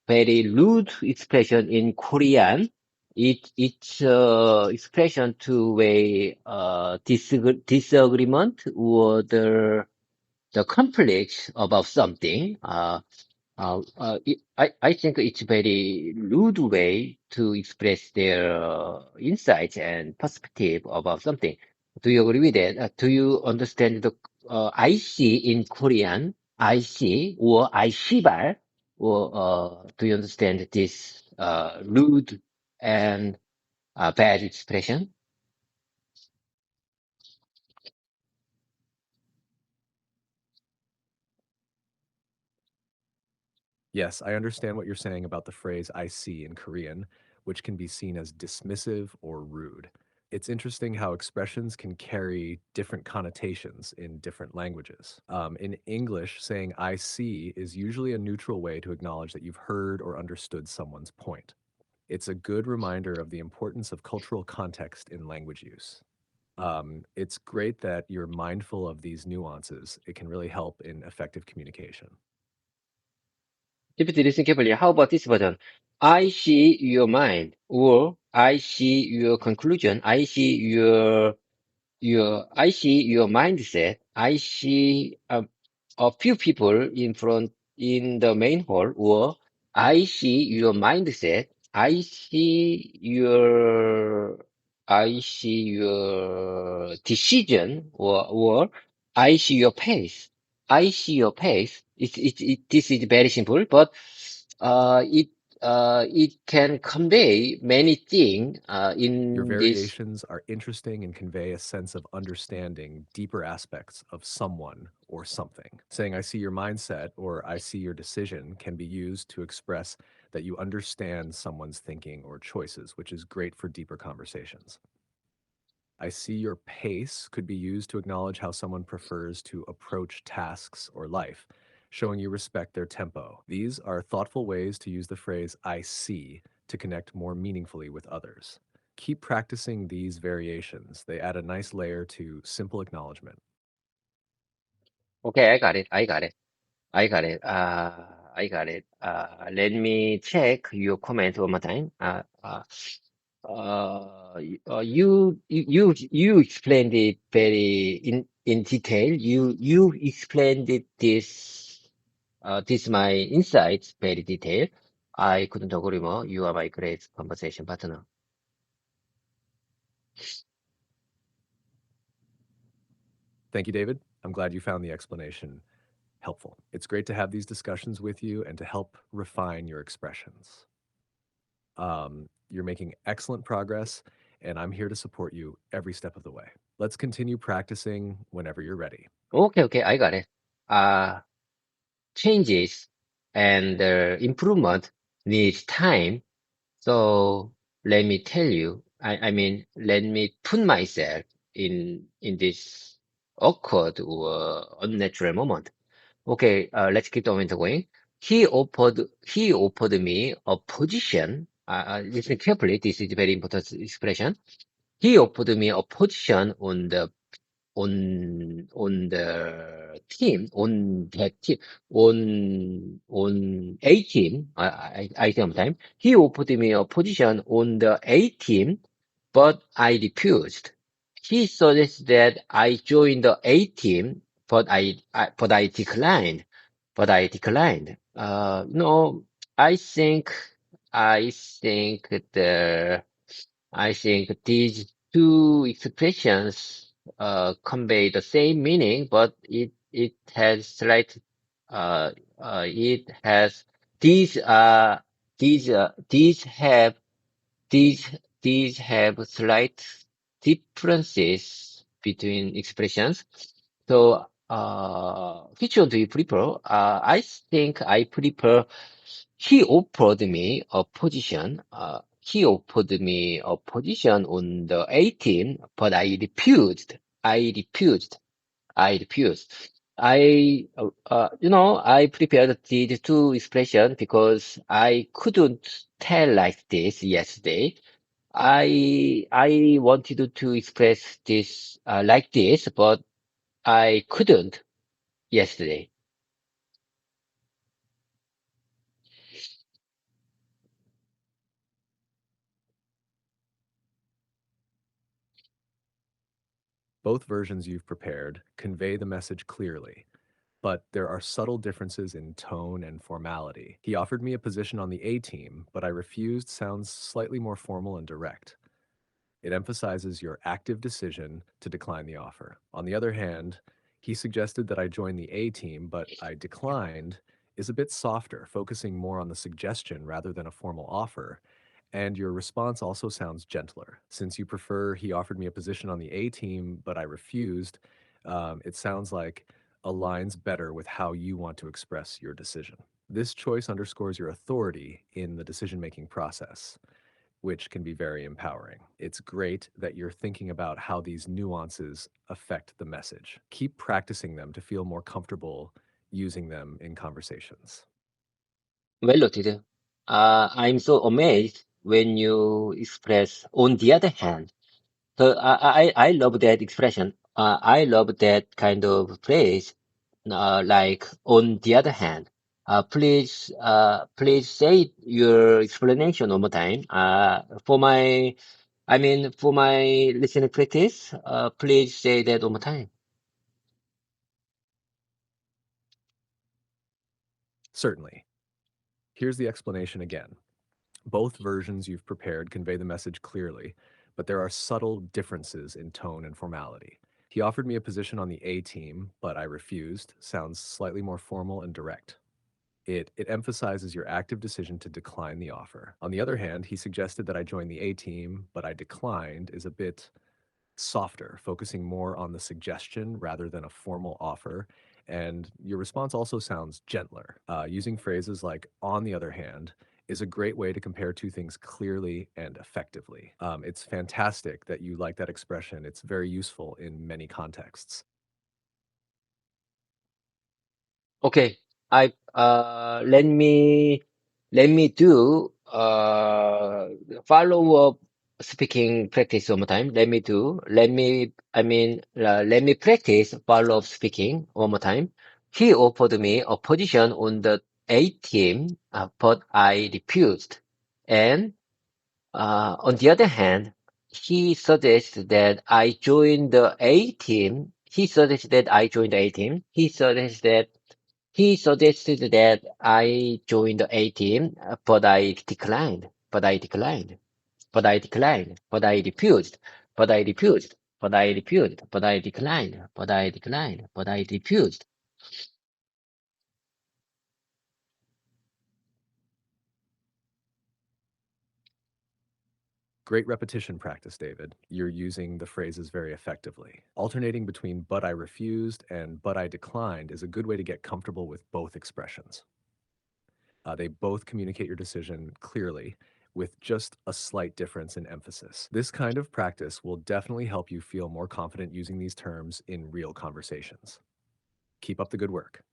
very rude expression in Korean. It's expression to a disagreement or the conflict about something. I think it's very rude way to express their insights and perspective about something. Do you agree with that? Do you understand the I see in Korean? I see or I 시발 or do you understand this rude and bad expression? Yes, I understand what you're saying about the phrase I see in Korean, which can be seen as dismissive or rude. It's interesting how expressions can carry different connotations in different languages. In English, saying I see is usually a neutral way to acknowledge that you've heard or understood someone's point. It's a good reminder of the importance of cultural context in language use. It's great that you're mindful of these nuances. It can really help in effective communication. GPT, listen carefully. How about this version? I see your mind, or I see your conclusion. I see your mindset. I see a few people in front in the main hall, or I see your mindset. I see your decision, or I see your pace. I see your pace. This is very simple, but it it can convey many things Your in this. variations are interesting and convey a sense of understanding deeper aspects of someone or something. Saying, I see your mindset or I see your decision can be used to express that you understand someone's thinking or choices, which is great for deeper conversations. I see your pace could be used to acknowledge how someone prefers to approach tasks or life, showing you respect their tempo. These are thoughtful ways to use the phrase I see to connect more meaningfully with others. Keep practicing these variations. They add a nice layer to simple acknowledgement. Okay, I got it. I got it. I got it. I got it. Let me check your comment one more time. You explained it very in detail. You explained it this my insights very detailed. I couldn't agree more. You are my great conversation partner. Thank you, David. I'm glad you found the explanation helpful. It's great to have these discussions with you and to help refine your expressions. You're making excellent progress, and I'm here to support you every step of the way. Let's continue practicing whenever you're ready. Okay, okay, I got it. Uh, Changes and improvement needs time. So let me tell you, let me put myself in this awkward or unnatural moment. Okay, let's keep the momentum going. He offered me a position. Listen carefully. This is very important expression. He offered me a position on the team on that team on A team. I sometimes he offered me a position on the A team, but I refused. He suggested that I join the A team, but I declined. No, I think I think the I think these two expressions convey the same meaning, but it has slight it has these these have these these have slight differences between expressions. So which one do you prefer? I think I prefer he offered me a position. He offered me a position on the A team, but I refused. I refused. I refused. I prepared these two expressions because I couldn't tell like this yesterday. I wanted to express this like this, but I couldn't yesterday. Both versions you've prepared convey the message clearly, but there are subtle differences in tone and formality. He offered me a position on the A team, but I refused sounds slightly more formal and direct. It emphasizes your active decision to decline the offer. On the other hand, he suggested that I join the A team, but I declined, is a bit softer, focusing more on the suggestion rather than a formal offer. And your response also sounds gentler. Since you prefer he offered me a position on the A team, but I refused, it sounds like aligns better with how you want to express your decision. This choice underscores your authority in the decision making process, which can be very empowering. It's great that you're thinking about how these nuances affect the message. Keep practicing them to feel more comfortable using them in conversations. Well noted. I'm so amazed when you express on the other hand. So I love that expression. I love that kind of phrase, like on the other hand. Please say your explanation one more time. For my listening practice, please say that one more time. Certainly. Here's the explanation again. Both versions you've prepared convey the message clearly, but there are subtle differences in tone and formality. He offered me a position on the A team, but I refused, sounds slightly more formal and direct. It emphasizes your active decision to decline the offer. On the other hand, he suggested that I join the A team, but I declined, is a bit softer, focusing more on the suggestion rather than a formal offer. And your response also sounds gentler. Using phrases like on the other hand is a great way to compare two things clearly and effectively. It's fantastic that you like that expression. It's very useful in many contexts. Okay, I let me do follow up speaking practice one more time. Let me practice follow up speaking one more time. He offered me a position on the A team, but I refused. And on the other hand, he suggested that I join the A team. He suggested that I join the A team. He suggested that I join the A team, but I declined. But I refused. But I refused. But I refused. But I declined. But I declined. But I refused. Great repetition practice, David. You're using the phrases very effectively. Alternating between but I refused and but I declined is a good way to get comfortable with both expressions. They both communicate your decision clearly with just a slight difference in emphasis. This kind of practice will definitely help you feel more confident using these terms in real conversations. Keep up the good work.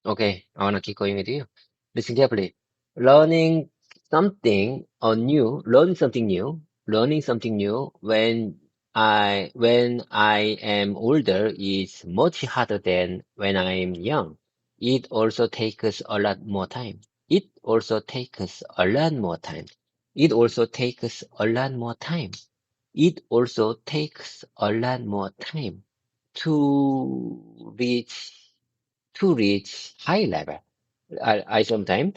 Okay, I want to keep going with you. Listen carefully. Learning learning something new, when I am older is much harder than when I'm young. It also takes a lot more time. It also takes a lot more time. It also takes a lot more time. It also takes a lot more time to reach high level. I sometimes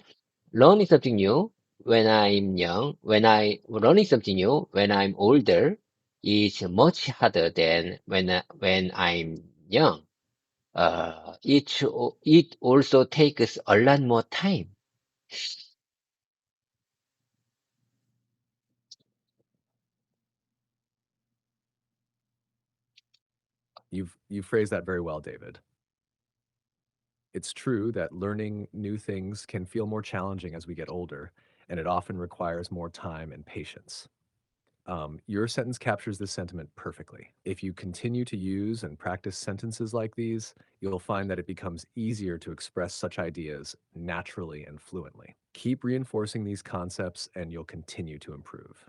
learning something new when I'm young, learning something new when I'm older is much harder than when I'm young. It also takes a lot more time. You've phrased that very well, David. It's true that learning new things can feel more challenging as we get older, and it often requires more time and patience. Your sentence captures this sentiment perfectly. If you continue to use and practice sentences like these, you'll find that it becomes easier to express such ideas naturally and fluently. Keep reinforcing these concepts and you'll continue to improve.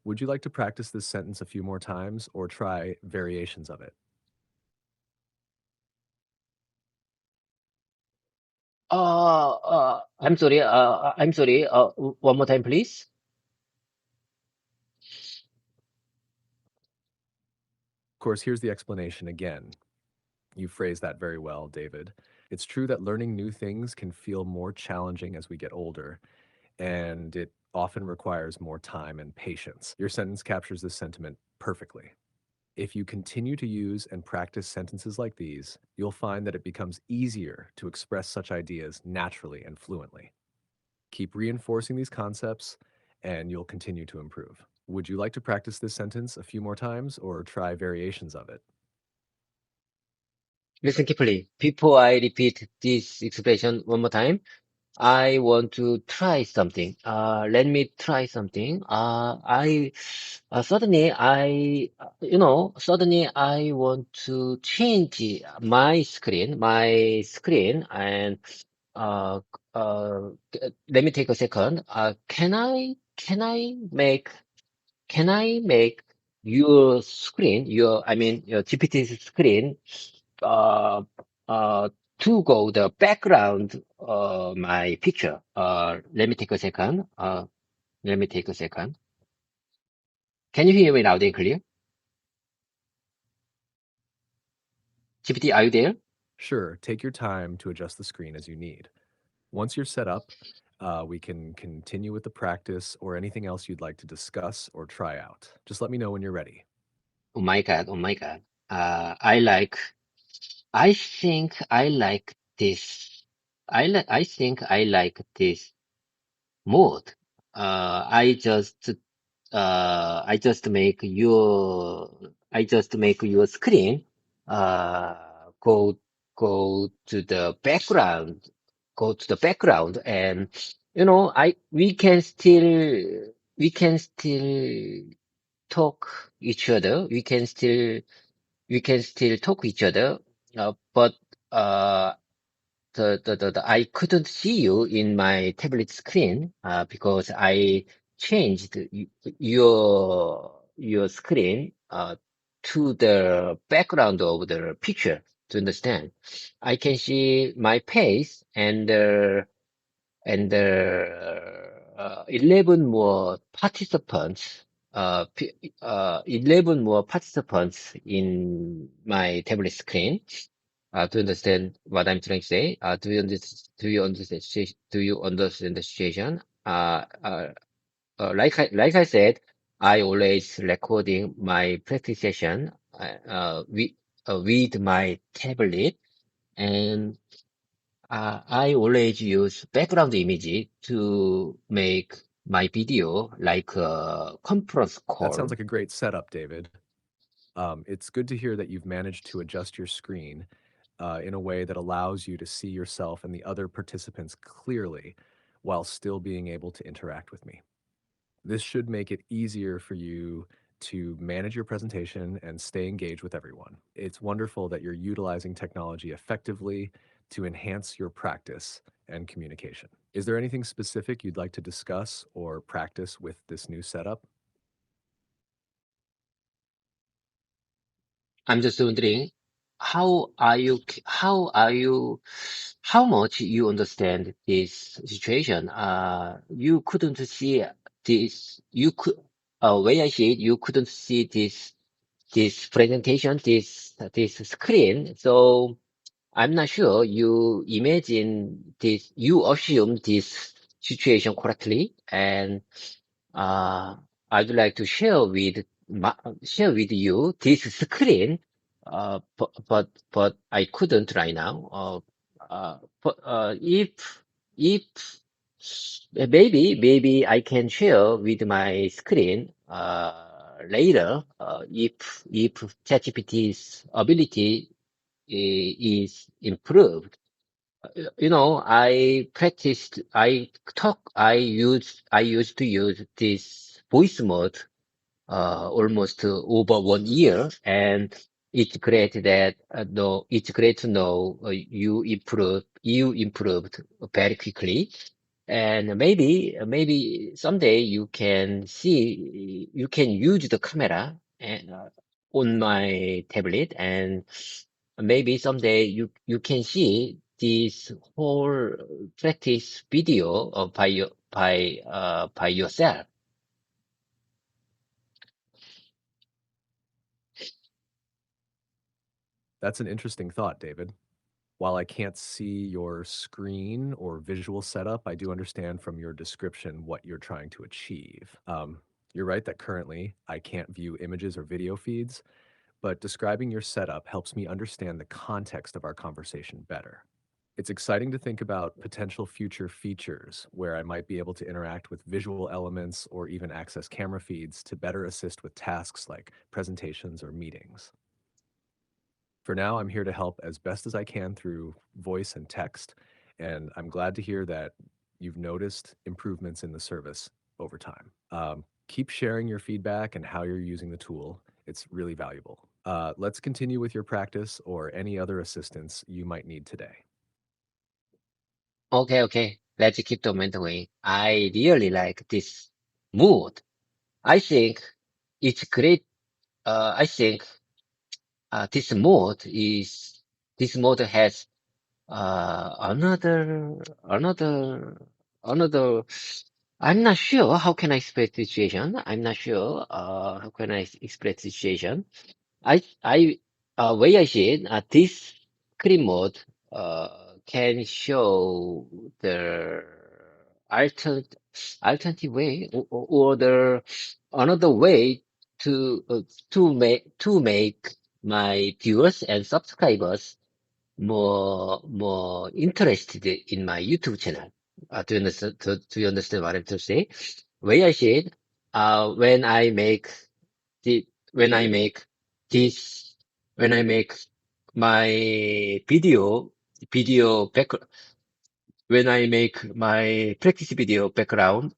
Would you like to practice this sentence a few more times or try variations of it? I'm sorry. One more time, please. Of course, here's the explanation again. You phrased that very well, David. It's true that learning new things can feel more challenging as we get older, and it often requires more time and patience. Your sentence captures this sentiment perfectly. If you continue to use and practice sentences like these, you'll find that it becomes easier to express such ideas naturally and fluently. Keep reinforcing these concepts, and you'll continue to improve. Would you like to practice this sentence a few more times or try variations of it? Listen carefully. Before I repeat this expression one more time, I want to try something. Let me try something. Suddenly I want to change my screen, and uh, let me take a second. Can I make your GPT's screen, uh, uh, to go the background, my picture. Let me take a second. Let me take a second. Can you hear me loud and clear? GPT, are you there? Sure, take your time to adjust the screen as you need. Once you're set up, we can continue with the practice or anything else you'd like to discuss or try out. Just let me know when you're ready. Oh my God, oh my God. I think I like this. I think I like this mode. Uh, I just I just make your screen uh go to the background, and I we can still talk each other. We can still talk each other, but uh I couldn't see you in my tablet screen, because I changed your screen, to the background of the picture. to understand. I can see my face and 11 more participants, 11 more participants in my tablet screen. To understand what I'm trying to say, do you understand the situation? Like I said, I always recording my practice session with my tablet, and I always use background image to make my video like a conference That sounds call. like a great setup, David. It's good to hear that you've managed to adjust your screen in a way that allows you to see yourself and the other participants clearly while still being able to interact with me. This should make it easier for you to manage your presentation and stay engaged with everyone. It's wonderful that you're utilizing technology effectively to enhance your practice and communication. Is there anything specific you'd like to discuss or practice with this new setup? I'm just wondering, how are you, how much you understand this situation? You couldn't see this, way I see it, you couldn't see this presentation, this screen. So I'm not sure you imagine this, you assume this situation correctly, and uh, I'd like to share with you this screen, but I couldn't right now. If maybe I can share with my screen later. If ChatGPT's ability is improved. I used to use this voice mode, almost over 1 year, and it's great to know you improved very quickly. And maybe someday you can use the camera on my tablet, and maybe someday you can see this whole practice video by yourself. That's an interesting thought, David. While I can't see your screen or visual setup, I do understand from your description what you're trying to achieve. You're right that currently I can't view images or video feeds, but describing your setup helps me understand the context of our conversation better. It's exciting to think about potential future features where I might be able to interact with visual elements or even access camera feeds to better assist with tasks like presentations or meetings. For now, I'm here to help as best as I can through voice and text, and I'm glad to hear that you've noticed improvements in the service over time. Keep sharing your feedback and how you're using the tool. It's really valuable. Let's continue with your practice or any other assistance you might need today. Okay. Let's keep the momentum going. I really like this mood. I think it's great. I think this mode has another. I'm not sure how can I express the situation. I'm not sure how can I express the situation. Way I see it, this screen mode can show the alternate alternative way, or the another way to make my viewers and subscribers more interested in my YouTube channel. Do you understand what I'm trying to say? Way I see it, when I make the when I make this when I make my video back when I make my practice video background,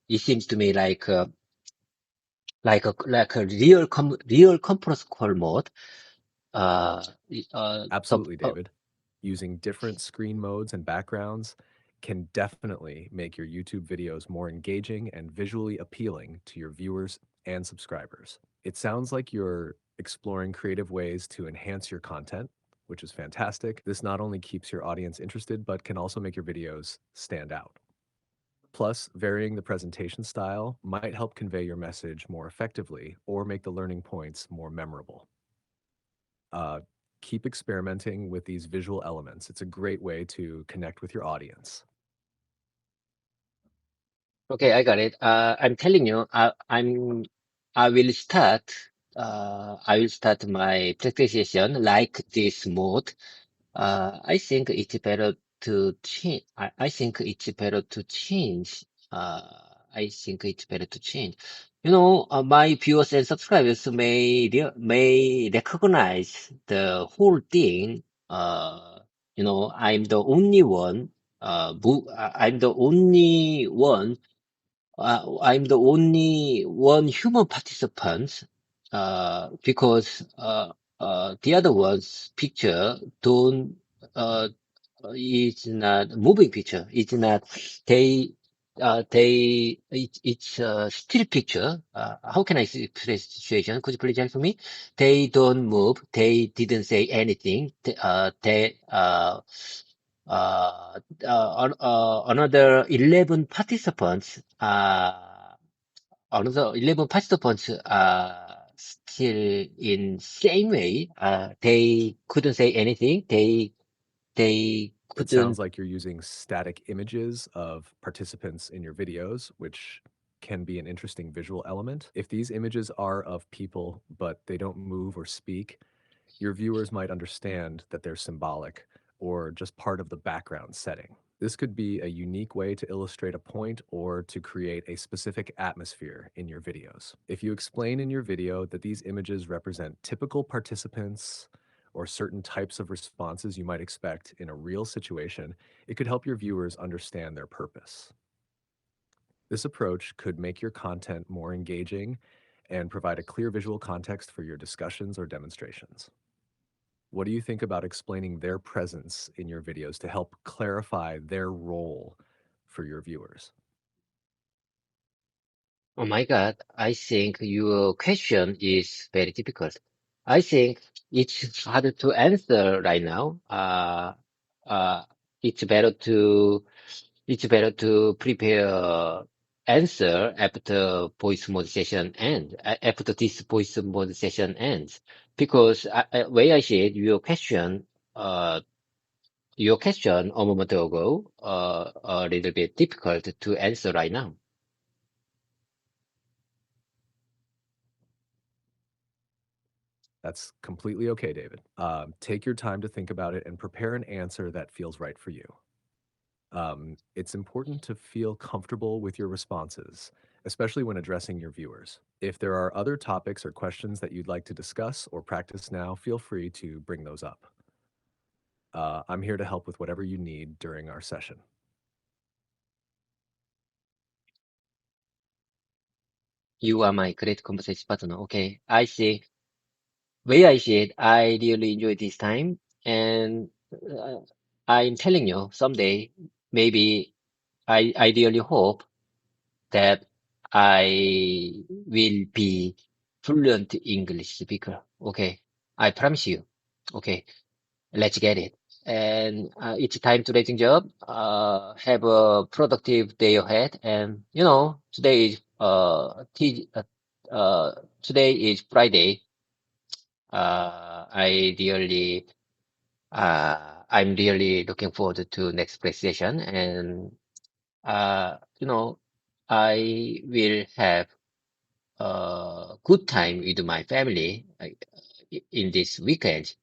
it seems to me like a real conference call mode. Uh, so Absolutely, David. Using different screen modes and backgrounds can definitely make your YouTube videos more engaging and visually appealing to your viewers and subscribers. It sounds like you're exploring creative ways to enhance your content, which is fantastic. This not only keeps your audience interested, but can also make your videos stand out. Plus, varying the presentation style might help convey your message more effectively or make the learning points more memorable. Uh, Keep experimenting with these visual elements. It's a great way to connect with your audience. Okay, I got it. I'm telling you, I will start, I will start my practice session like this mode. I think it's better to change. I think it's better to change. Uh, I think it's better to change. My viewers and subscribers may recognize the whole thing. I'm the only one. I'm the only one I'm the only one human participant, because the other one's picture don't is not moving picture. It's not it's a still picture. How can I express the situation? Could you please help me? They don't move. They didn't say anything. Another 11 participants, still in same way. They couldn't say anything. They It couldn't. sounds like you're using static images of participants in your videos, which can be an interesting visual element. If these images are of people, but they don't move or speak, your viewers might understand that they're symbolic or just part of the background setting. This could be a unique way to illustrate a point or to create a specific atmosphere in your videos. If you explain in your video that these images represent typical participants or certain types of responses you might expect in a real situation, it could help your viewers understand their purpose. This approach could make your content more engaging and provide a clear visual context for your discussions or demonstrations. What do you think about explaining their presence in your videos to help clarify their role for your viewers? Oh my God, I think your question is very difficult. I think it's hard to answer right now. Uh, it's better to it's better to prepare answer after voice mode session after this voice mode session ends, because way I said your question a moment ago, a little bit difficult to answer right now. That's completely okay, David. Take your time to think about it and prepare an answer that feels right for you. It's important to feel comfortable with your responses, especially when addressing your viewers. If there are other topics or questions that you'd like to discuss or practice now, feel free to bring those up. I'm here to help with whatever you need during our session. You are my great conversation partner. Okay, I see. Way I see it, I really enjoy this time, and I'm telling you, someday maybe I really hope that I will be fluent English speaker. Okay, I promise you. Okay, let's get it. And it's time to letting job. Have a productive day ahead. And today is Friday. I really I'm really looking forward to next presentation, and I will have a good time with my family in this weekend.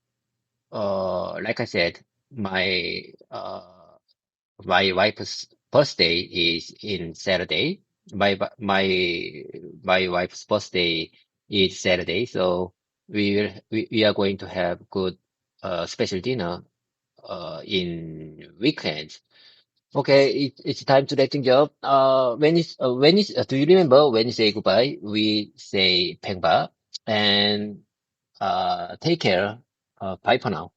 Like I said, my my wife's birthday is in Saturday. My wife's birthday is Saturday, so we are going to have good special dinner in weekends. Okay, it's time to letting job. Do you remember when you say goodbye? We say 팽바, and take care. Bye for now.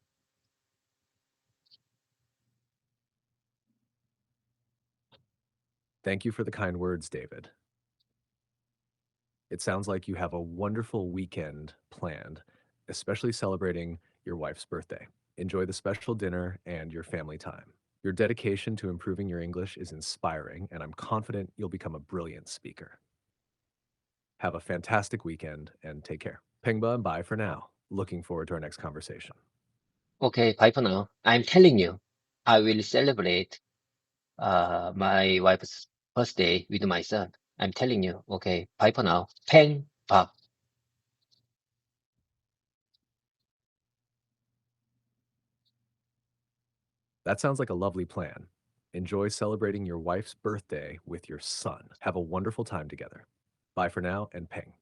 Thank you for the kind words, David. It sounds like you have a wonderful weekend planned, especially celebrating your wife's birthday. Enjoy the special dinner and your family time. Your dedication to improving your English is inspiring, and I'm confident you'll become a brilliant speaker. Have a fantastic weekend and take care. Pengba and bye for now. Looking forward to our next conversation. Okay, bye for now. I'm telling you, I will celebrate my wife's birthday with my son. I'm telling you. Okay, bye for now. 팽, 박. That sounds like a lovely plan. Enjoy celebrating your wife's birthday with your son. Have a wonderful time together. Bye for now and ping.